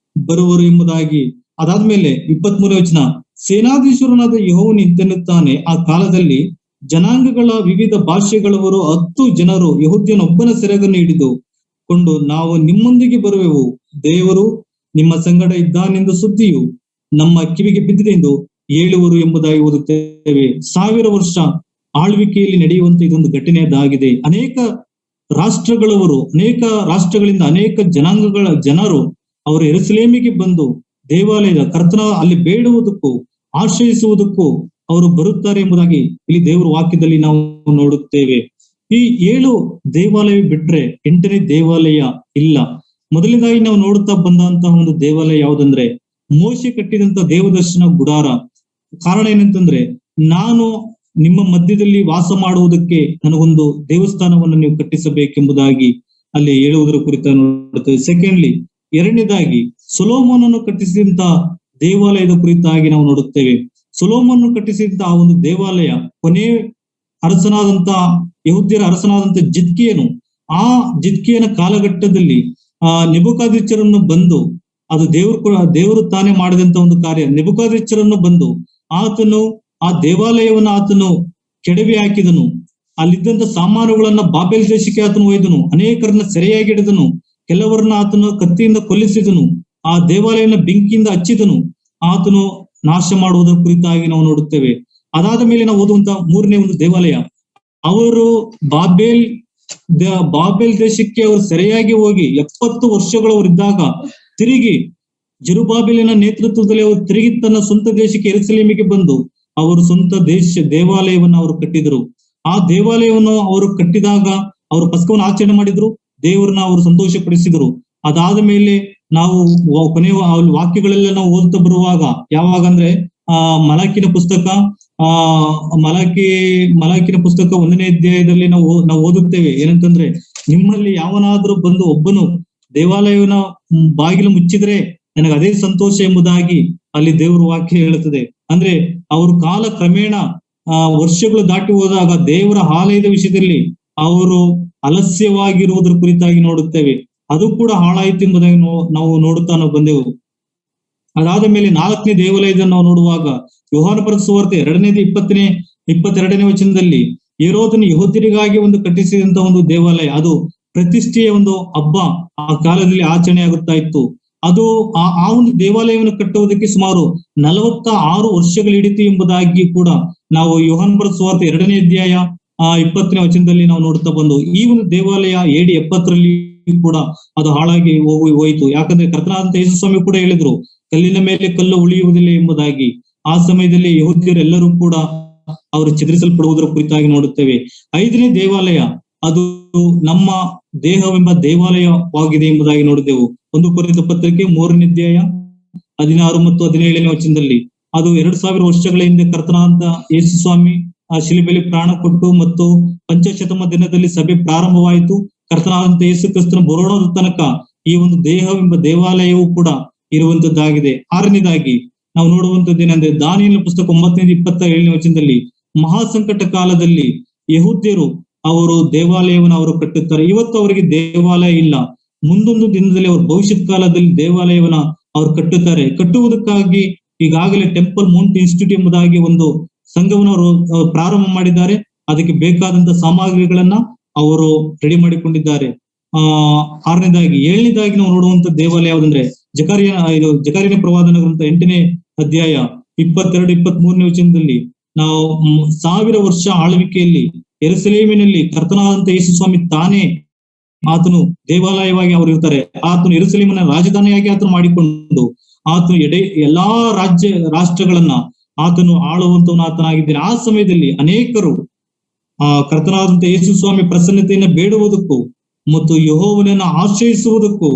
ಬರುವರು ಎಂಬುದಾಗಿ. ಅದಾದ್ಮೇಲೆ 23ನೇ ವಚನ, ಸೇನಾಧೀಶ್ವರನಾದ ಯೆಹೋವನು ಇಂತೆನ್ನುತ್ತಾನೆ, ಆ ಕಾಲದಲ್ಲಿ ಜನಾಂಗಗಳ ವಿವಿಧ ಭಾಷೆಗಳವರು 10 ಜನರು ಯೆಹೂದ್ಯನೊಬ್ಬನ ಸೆರಗನ್ನು ಹಿಡಿದುಕೊಂಡು ನಾವು ನಿಮ್ಮೊಂದಿಗೆ ಬರುವೆವು, ದೇವರು ನಿಮ್ಮ ಸಂಗಡ ಇದ್ದಾನೆಂದು ಸುದ್ದಿಯು ನಮ್ಮ ಕಿವಿಗೆ ಬಿದ್ದಿದೆ ಎಂದು ಹೇಳುವರು ಎಂಬುದಾಗಿ ಓದುತ್ತೇವೆ. 1000 ವರ್ಷ ಆಳ್ವಿಕೆಯಲ್ಲಿ ನಡೆಯುವಂತ ಇದೊಂದು ಘಟನೆಯದಾಗಿದೆ. ಅನೇಕ ರಾಷ್ಟ್ರಗಳಿಂದ ಅನೇಕ ಜನಾಂಗಗಳ ಜನರು ಅವರು ಯೆರೂಸಲೇಮಿಗೆ ಬಂದು ದೇವಾಲಯದ ಕರ್ತನ ಅಲ್ಲಿ ಬೇಡುವುದಕ್ಕೂ ಆಶ್ರಯಿಸುವುದಕ್ಕೂ ಅವರು ಬರುತ್ತಾರೆ ಎಂಬುದಾಗಿ ಇಲ್ಲಿ ದೇವರ ವಾಕ್ಯದಲ್ಲಿ ನಾವು ನೋಡುತ್ತೇವೆ. ಈ 7 ದೇವಾಲಯ ಬಿಟ್ರೆ 8ನೇ ದೇವಾಲಯ ಇಲ್ಲ. ಮೊದಲನೇದಾಗಿ ನಾವು ನೋಡುತ್ತಾ ಬಂದಂತಹ ಒಂದು ದೇವಾಲಯ ಯಾವುದಂದ್ರೆ ಮೋಶೆ ಕಟ್ಟಿದಂತ ದೇವದರ್ಶನ ಗುಡಾರ. ಕಾರಣ ಏನಂತಂದ್ರೆ, ನಾನು ನಿಮ್ಮ ಮಧ್ಯದಲ್ಲಿ ವಾಸ ಮಾಡುವುದಕ್ಕೆ ನನಗೊಂದು ದೇವಸ್ಥಾನವನ್ನು ನೀವು ಕಟ್ಟಿಸಬೇಕೆಂಬುದಾಗಿ ಅಲ್ಲಿ ಹೇಳುವುದರ ಕುರಿತ ನೋಡುತ್ತೇವೆ. ಸೆಕೆಂಡ್ಲಿ, 2ನೇದಾಗಿ ಸೊಲೊಮೋನನು ಕಟ್ಟಿಸಿದಂತ ದೇವಾಲಯದ ಕುರಿತಾಗಿ ನಾವು ನೋಡುತ್ತೇವೆ. ಸೊಲೊಮೋನನು ಕಟ್ಟಿಸಿದಂತ ಆ ಒಂದು ದೇವಾಲಯ ಕೊನೆ ಅರಸನಾದಂತ ಯೆಹೂದ್ಯರ ಅರಸನಾದಂತ ಆ ಜಿದ್ಕೀಯನ ಕಾಲಘಟ್ಟದಲ್ಲಿ ನೆಬೂಕದ್ನೆಚ್ಚರನು ಬಂದು, ಅದು ದೇವರು ತಾನೇ ಮಾಡಿದಂತ ಒಂದು ಕಾರ್ಯ. ನೆಬೂಕದ್ನೆಚ್ಚರನು ಬಂದು ಆತನು ಆ ದೇವಾಲಯವನ್ನು ಆತನು ಕೆಡವಿ ಹಾಕಿದನು. ಅಲ್ಲಿದ್ದಂತ ಸಾಮಾನುಗಳನ್ನ ಬಾಬೆಲ್ ದೇಶಕ್ಕೆ ಆತನು ಒಯ್ದನು. ಅನೇಕರನ್ನ ಸೆರೆಯಾಗಿ ಹಿಡಿದನು. ಕೆಲವರನ್ನ ಆತನು ಕತ್ತಿಯಿಂದ ಕೊಲ್ಲಿಸಿದನು. ಆ ದೇವಾಲಯನ ಬೆಂಕಿಯಿಂದ ಹಚ್ಚಿದನು. ಆತನು ನಾಶ ಮಾಡುವುದರ ಕುರಿತಾಗಿ ನಾವು ನೋಡುತ್ತೇವೆ. ಅದಾದ ಮೇಲೆ ನಾವು ಓದುವಂತ 3ನೇ ಒಂದು ದೇವಾಲಯ, ಅವರು ಬಾಬೆಲ್ ದೇಶಕ್ಕೆ ಅವರು ಸೆರೆಯಾಗಿ ಹೋಗಿ 70 ವರ್ಷಗಳವರಿದ್ದಾಗ ತಿರುಗಿ ಜೆರುಬ್ಬಾಬೆಲನ ನೇತೃತ್ವದಲ್ಲಿ ಅವರು ತಿರುಗಿ ತನ್ನ ಸ್ವಂತ ದೇಶಕ್ಕೆ ಯೆರೂಸಲೇಮಿಗೆ ಬಂದು ಅವರು ಸ್ವಂತ ದೇವಾಲಯವನ್ನು ಅವರು ಕಟ್ಟಿದರು. ಆ ದೇವಾಲಯವನ್ನು ಅವರು ಕಟ್ಟಿದಾಗ ಅವರು ಪಸ್ಕವನ್ನು ಆಚರಣೆ ಮಾಡಿದ್ರು, ದೇವರನ್ನ ಅವರು ಸಂತೋಷ ಪಡಿಸಿದರು. ಅದಾದ ಮೇಲೆ ನಾವು ಕೊನೆಯ ವಾಕ್ಯಗಳೆಲ್ಲ ನಾವು ಓದುತ್ತಾ ಬರುವಾಗ, ಯಾವಾಗ ಅಂದ್ರೆ ಮಲಾಕಿನ ಪುಸ್ತಕ 1ನೇ ಅಧ್ಯಾಯದಲ್ಲಿ ನಾವು ಓದುತ್ತೇವೆ. ಏನಂತಂದ್ರೆ, ನಿಮ್ಮಲ್ಲಿ ಯಾವನಾದ್ರೂ ಬಂದು ಒಬ್ಬನು ದೇವಾಲಯವನ್ನ ಬಾಗಿಲು ಮುಚ್ಚಿದ್ರೆ ನನಗೆ ಅದೇ ಸಂತೋಷ ಎಂಬುದಾಗಿ ಅಲ್ಲಿ ದೇವರ ವಾಕ್ಯ ಹೇಳುತ್ತದೆ. ಅಂದ್ರೆ ಅವರು ಕಾಲ ಕ್ರಮೇಣ ವರ್ಷಗಳು ದಾಟಿ ಹೋದಾಗ ದೇವರ ಆಲಯದ ವಿಷಯದಲ್ಲಿ ಅವರು ಅಲಸ್ಯವಾಗಿರುವುದರ ಕುರಿತಾಗಿ ನೋಡುತ್ತೇವೆ. ಅದು ಕೂಡ ಹಾಳಾಯಿತು ಎಂಬುದಾಗಿ ನಾವು ನೋಡುತ್ತಾ ಬಂದೆವು. ಅದಾದ ಮೇಲೆ 4ನೇ ದೇವಾಲಯದಲ್ಲಿ ನಾವು ನೋಡುವಾಗ ಯೋಹಾನ ಬರೆದ ಸುವಾರ್ತೆ 2:22 ವಚನದಲ್ಲಿ ಹೆರೋದನು ಯೆಹೂದ್ಯರಿಗಾಗಿ ಒಂದು ಕಟ್ಟಿಸಿದಂತ ಒಂದು ದೇವಾಲಯ, ಅದು ಪ್ರತಿಷ್ಠೆಯ ಒಂದು ಹಬ್ಬ ಆ ಕಾಲದಲ್ಲಿ ಆಚರಣೆ ಆಗುತ್ತಾ ಇತ್ತು. ಅದು ಆ ಒಂದು ದೇವಾಲಯವನ್ನು ಕಟ್ಟುವುದಕ್ಕೆ ಸುಮಾರು 46 ವರ್ಷಗಳು ಹಿಡಿತು ಎಂಬುದಾಗಿ ಕೂಡ ನಾವು ಯೋಹಾನ ಬರೆದ ಸುವಾರ್ತೆ 2ನೇ ಅಧ್ಯಾಯ 20ನೇ ವಚನದಲ್ಲಿ ನಾವು ನೋಡ್ತಾ ಬಂದು, ಈ ಒಂದು ದೇವಾಲಯ AD 70ರಲ್ಲಿ ಕೂಡ ಅದು ಹಾಳಾಗಿ ಹೋಯಿತು. ಯಾಕಂದ್ರೆ ಕರ್ತನಾದಂತ ಯೇಸು ಸ್ವಾಮಿ ಕೂಡ ಹೇಳಿದ್ರು, ಕಲ್ಲಿನ ಮೇಲೆ ಕಲ್ಲು ಉಳಿಯುವುದಿಲ್ಲ ಎಂಬುದಾಗಿ. ಆ ಸಮಯದಲ್ಲಿ ಯೆಹೂದ್ಯರೆಲ್ಲರೂ ಕೂಡ ಅವರು ಚದುರಿಸಲ್ಪಡುವುದರ ಕುರಿತಾಗಿ ನೋಡುತ್ತೇವೆ. 5ನೇ ದೇವಾಲಯ ಅದು ನಮ್ಮ ದೇಹವೆಂಬ ದೇವಾಲಯವಾಗಿದೆ ಎಂಬುದಾಗಿ ನೋಡಿದೆವು. 1 ಕೊರಿಂಥ ಪತ್ರಿಕೆ 3ನೇ ಅಧ್ಯಾಯ 16 ಮತ್ತು 17ನೇ ವಚನದಲ್ಲಿ ಅದು 2000 ವರ್ಷಗಳ ಹಿಂದೆ ಕರ್ತನಾದಂತ ಯೇಸು ಸ್ವಾಮಿ ಆ ಶಿಲುಬೆಯಲ್ಲಿ ಪ್ರಾಣ ಕೊಟ್ಟು ಮತ್ತು ಪಂಚಶತಮ ದಿನದಲ್ಲಿ ಸಭೆ ಪ್ರಾರಂಭವಾಯಿತು. ಕರ್ತನಾದಂತ ಯೇಸು ಕ್ರಿಸ್ತನ ಬರೋಣದ ತನಕ ಈ ಒಂದು ದೇಹವೆಂಬ ದೇವಾಲಯವು ಕೂಡ ಇರುವಂತದ್ದಾಗಿದೆ. 6ನೇದಾಗಿ ನಾವು ನೋಡುವಂತದ್ದೇನೆಂದ್ರೆ, ದಾನಿಯೇಲನ ಪುಸ್ತಕ 9:27ನೇ ವಚನದಲ್ಲಿ ಮಹಾಸಂಕಟ ಕಾಲದಲ್ಲಿ ಯೆಹೂದ್ಯರು ಅವರು ದೇವಾಲಯವನ್ನು ಅವರು ಕಟ್ಟುತ್ತಾರೆ. ಇವತ್ತು ಅವರಿಗೆ ದೇವಾಲಯ ಇಲ್ಲ. ಮುಂದೊಂದು ದಿನದಲ್ಲಿ ಅವರು ಭವಿಷ್ಯತ್ ಕಾಲದಲ್ಲಿ ದೇವಾಲಯವನ್ನ ಅವರು ಕಟ್ಟುತ್ತಾರೆ. ಕಟ್ಟುವುದಕ್ಕಾಗಿ ಈಗಾಗಲೇ ಟೆಂಪಲ್ ಮೌಂಟ್ ಇನ್ಸ್ಟಿಟ್ಯೂಟ್ ಎಂಬುದಾಗಿ ಒಂದು ಸಂಘವನ್ನು ಅವರು ಪ್ರಾರಂಭ ಮಾಡಿದ್ದಾರೆ. ಅದಕ್ಕೆ ಬೇಕಾದಂತ ಸಾಮಗ್ರಿಗಳನ್ನ ಅವರು ರೆಡಿ ಮಾಡಿಕೊಂಡಿದ್ದಾರೆ. ಆರನೇದಾಗಿ 7ನೇದಾಗಿ ನಾವು ನೋಡುವಂತ ದೇವಾಲಯ ಯಾವುದಂದ್ರೆ ಜಕರ್ಯನ ಪ್ರವಾದನ ಗ್ರಂಥ 8ನೇ ಅಧ್ಯಾಯ 22-23ನೇ ವಚನದಲ್ಲಿ ನಾವು 1000 ವರ್ಷ ಆಳ್ವಿಕೆಯಲ್ಲಿ ಯೆರೂಸಲೇಮಿನಲ್ಲಿ ಕರ್ತನಾದಂತ ಯೇಸು ಸ್ವಾಮಿ ತಾನೇ ಆತನು ದೇವಾಲಯವಾಗಿ ಅವರು ಇರ್ತಾರೆ. ಆತನು ಯೆರೂಸಲೇಮಿನ ರಾಜಧಾನಿಯಾಗಿ ಆತನು ಮಾಡಿಕೊಂಡು ಆತನು ಎಲ್ಲಾ ರಾಷ್ಟ್ರಗಳನ್ನ ಆತನು ಆಳುವಂತವನು ಆತನಾಗಿದ್ದಾನೆ. ಆ ಸಮಯದಲ್ಲಿ ಅನೇಕರು ಕರ್ತನಾದಂತ ಯೇಸು ಸ್ವಾಮಿ ಪ್ರಸನ್ನತೆಯನ್ನ ಬೇಡುವುದಕ್ಕೂ ಮತ್ತು ಯೆಹೋವನನ್ನ ಆಶ್ರಯಿಸುವುದಕ್ಕೂ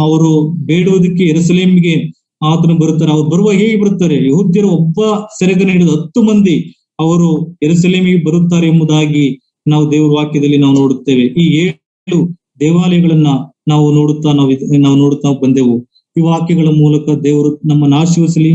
ಅವರು ಬೇಡುವುದಕ್ಕೆ ಯೆರೂಸಲೇಮಿಗೆ ಆತನು ಬರುತ್ತಾರೆ. ಅವ್ರು ಬರುವ ಹೇಗೆ ಬರುತ್ತಾರೆ? ಯೆಹೂದ್ಯರ ಒಬ್ಬ ಸೆರೆಗನ ಹಿಡಿದು 10 ಮಂದಿ ಅವರು ಯೆರೂಸಲೇಮಿಗೆ ಬರುತ್ತಾರೆ ಎಂಬುದಾಗಿ ನಾವು ದೇವರ ವಾಕ್ಯದಲ್ಲಿ ನಾವು ನೋಡುತ್ತೇವೆ. ಈ 7 ದೇವಾಲಯಗಳನ್ನ ನಾವು ನೋಡುತ್ತಾ ಬಂದೆವು. ಈ ವಾಕ್ಯಗಳ ಮೂಲಕ ದೇವರು ನಮ್ಮನ್ನು ಆಶೀರ್ವದಿಸಲಿ.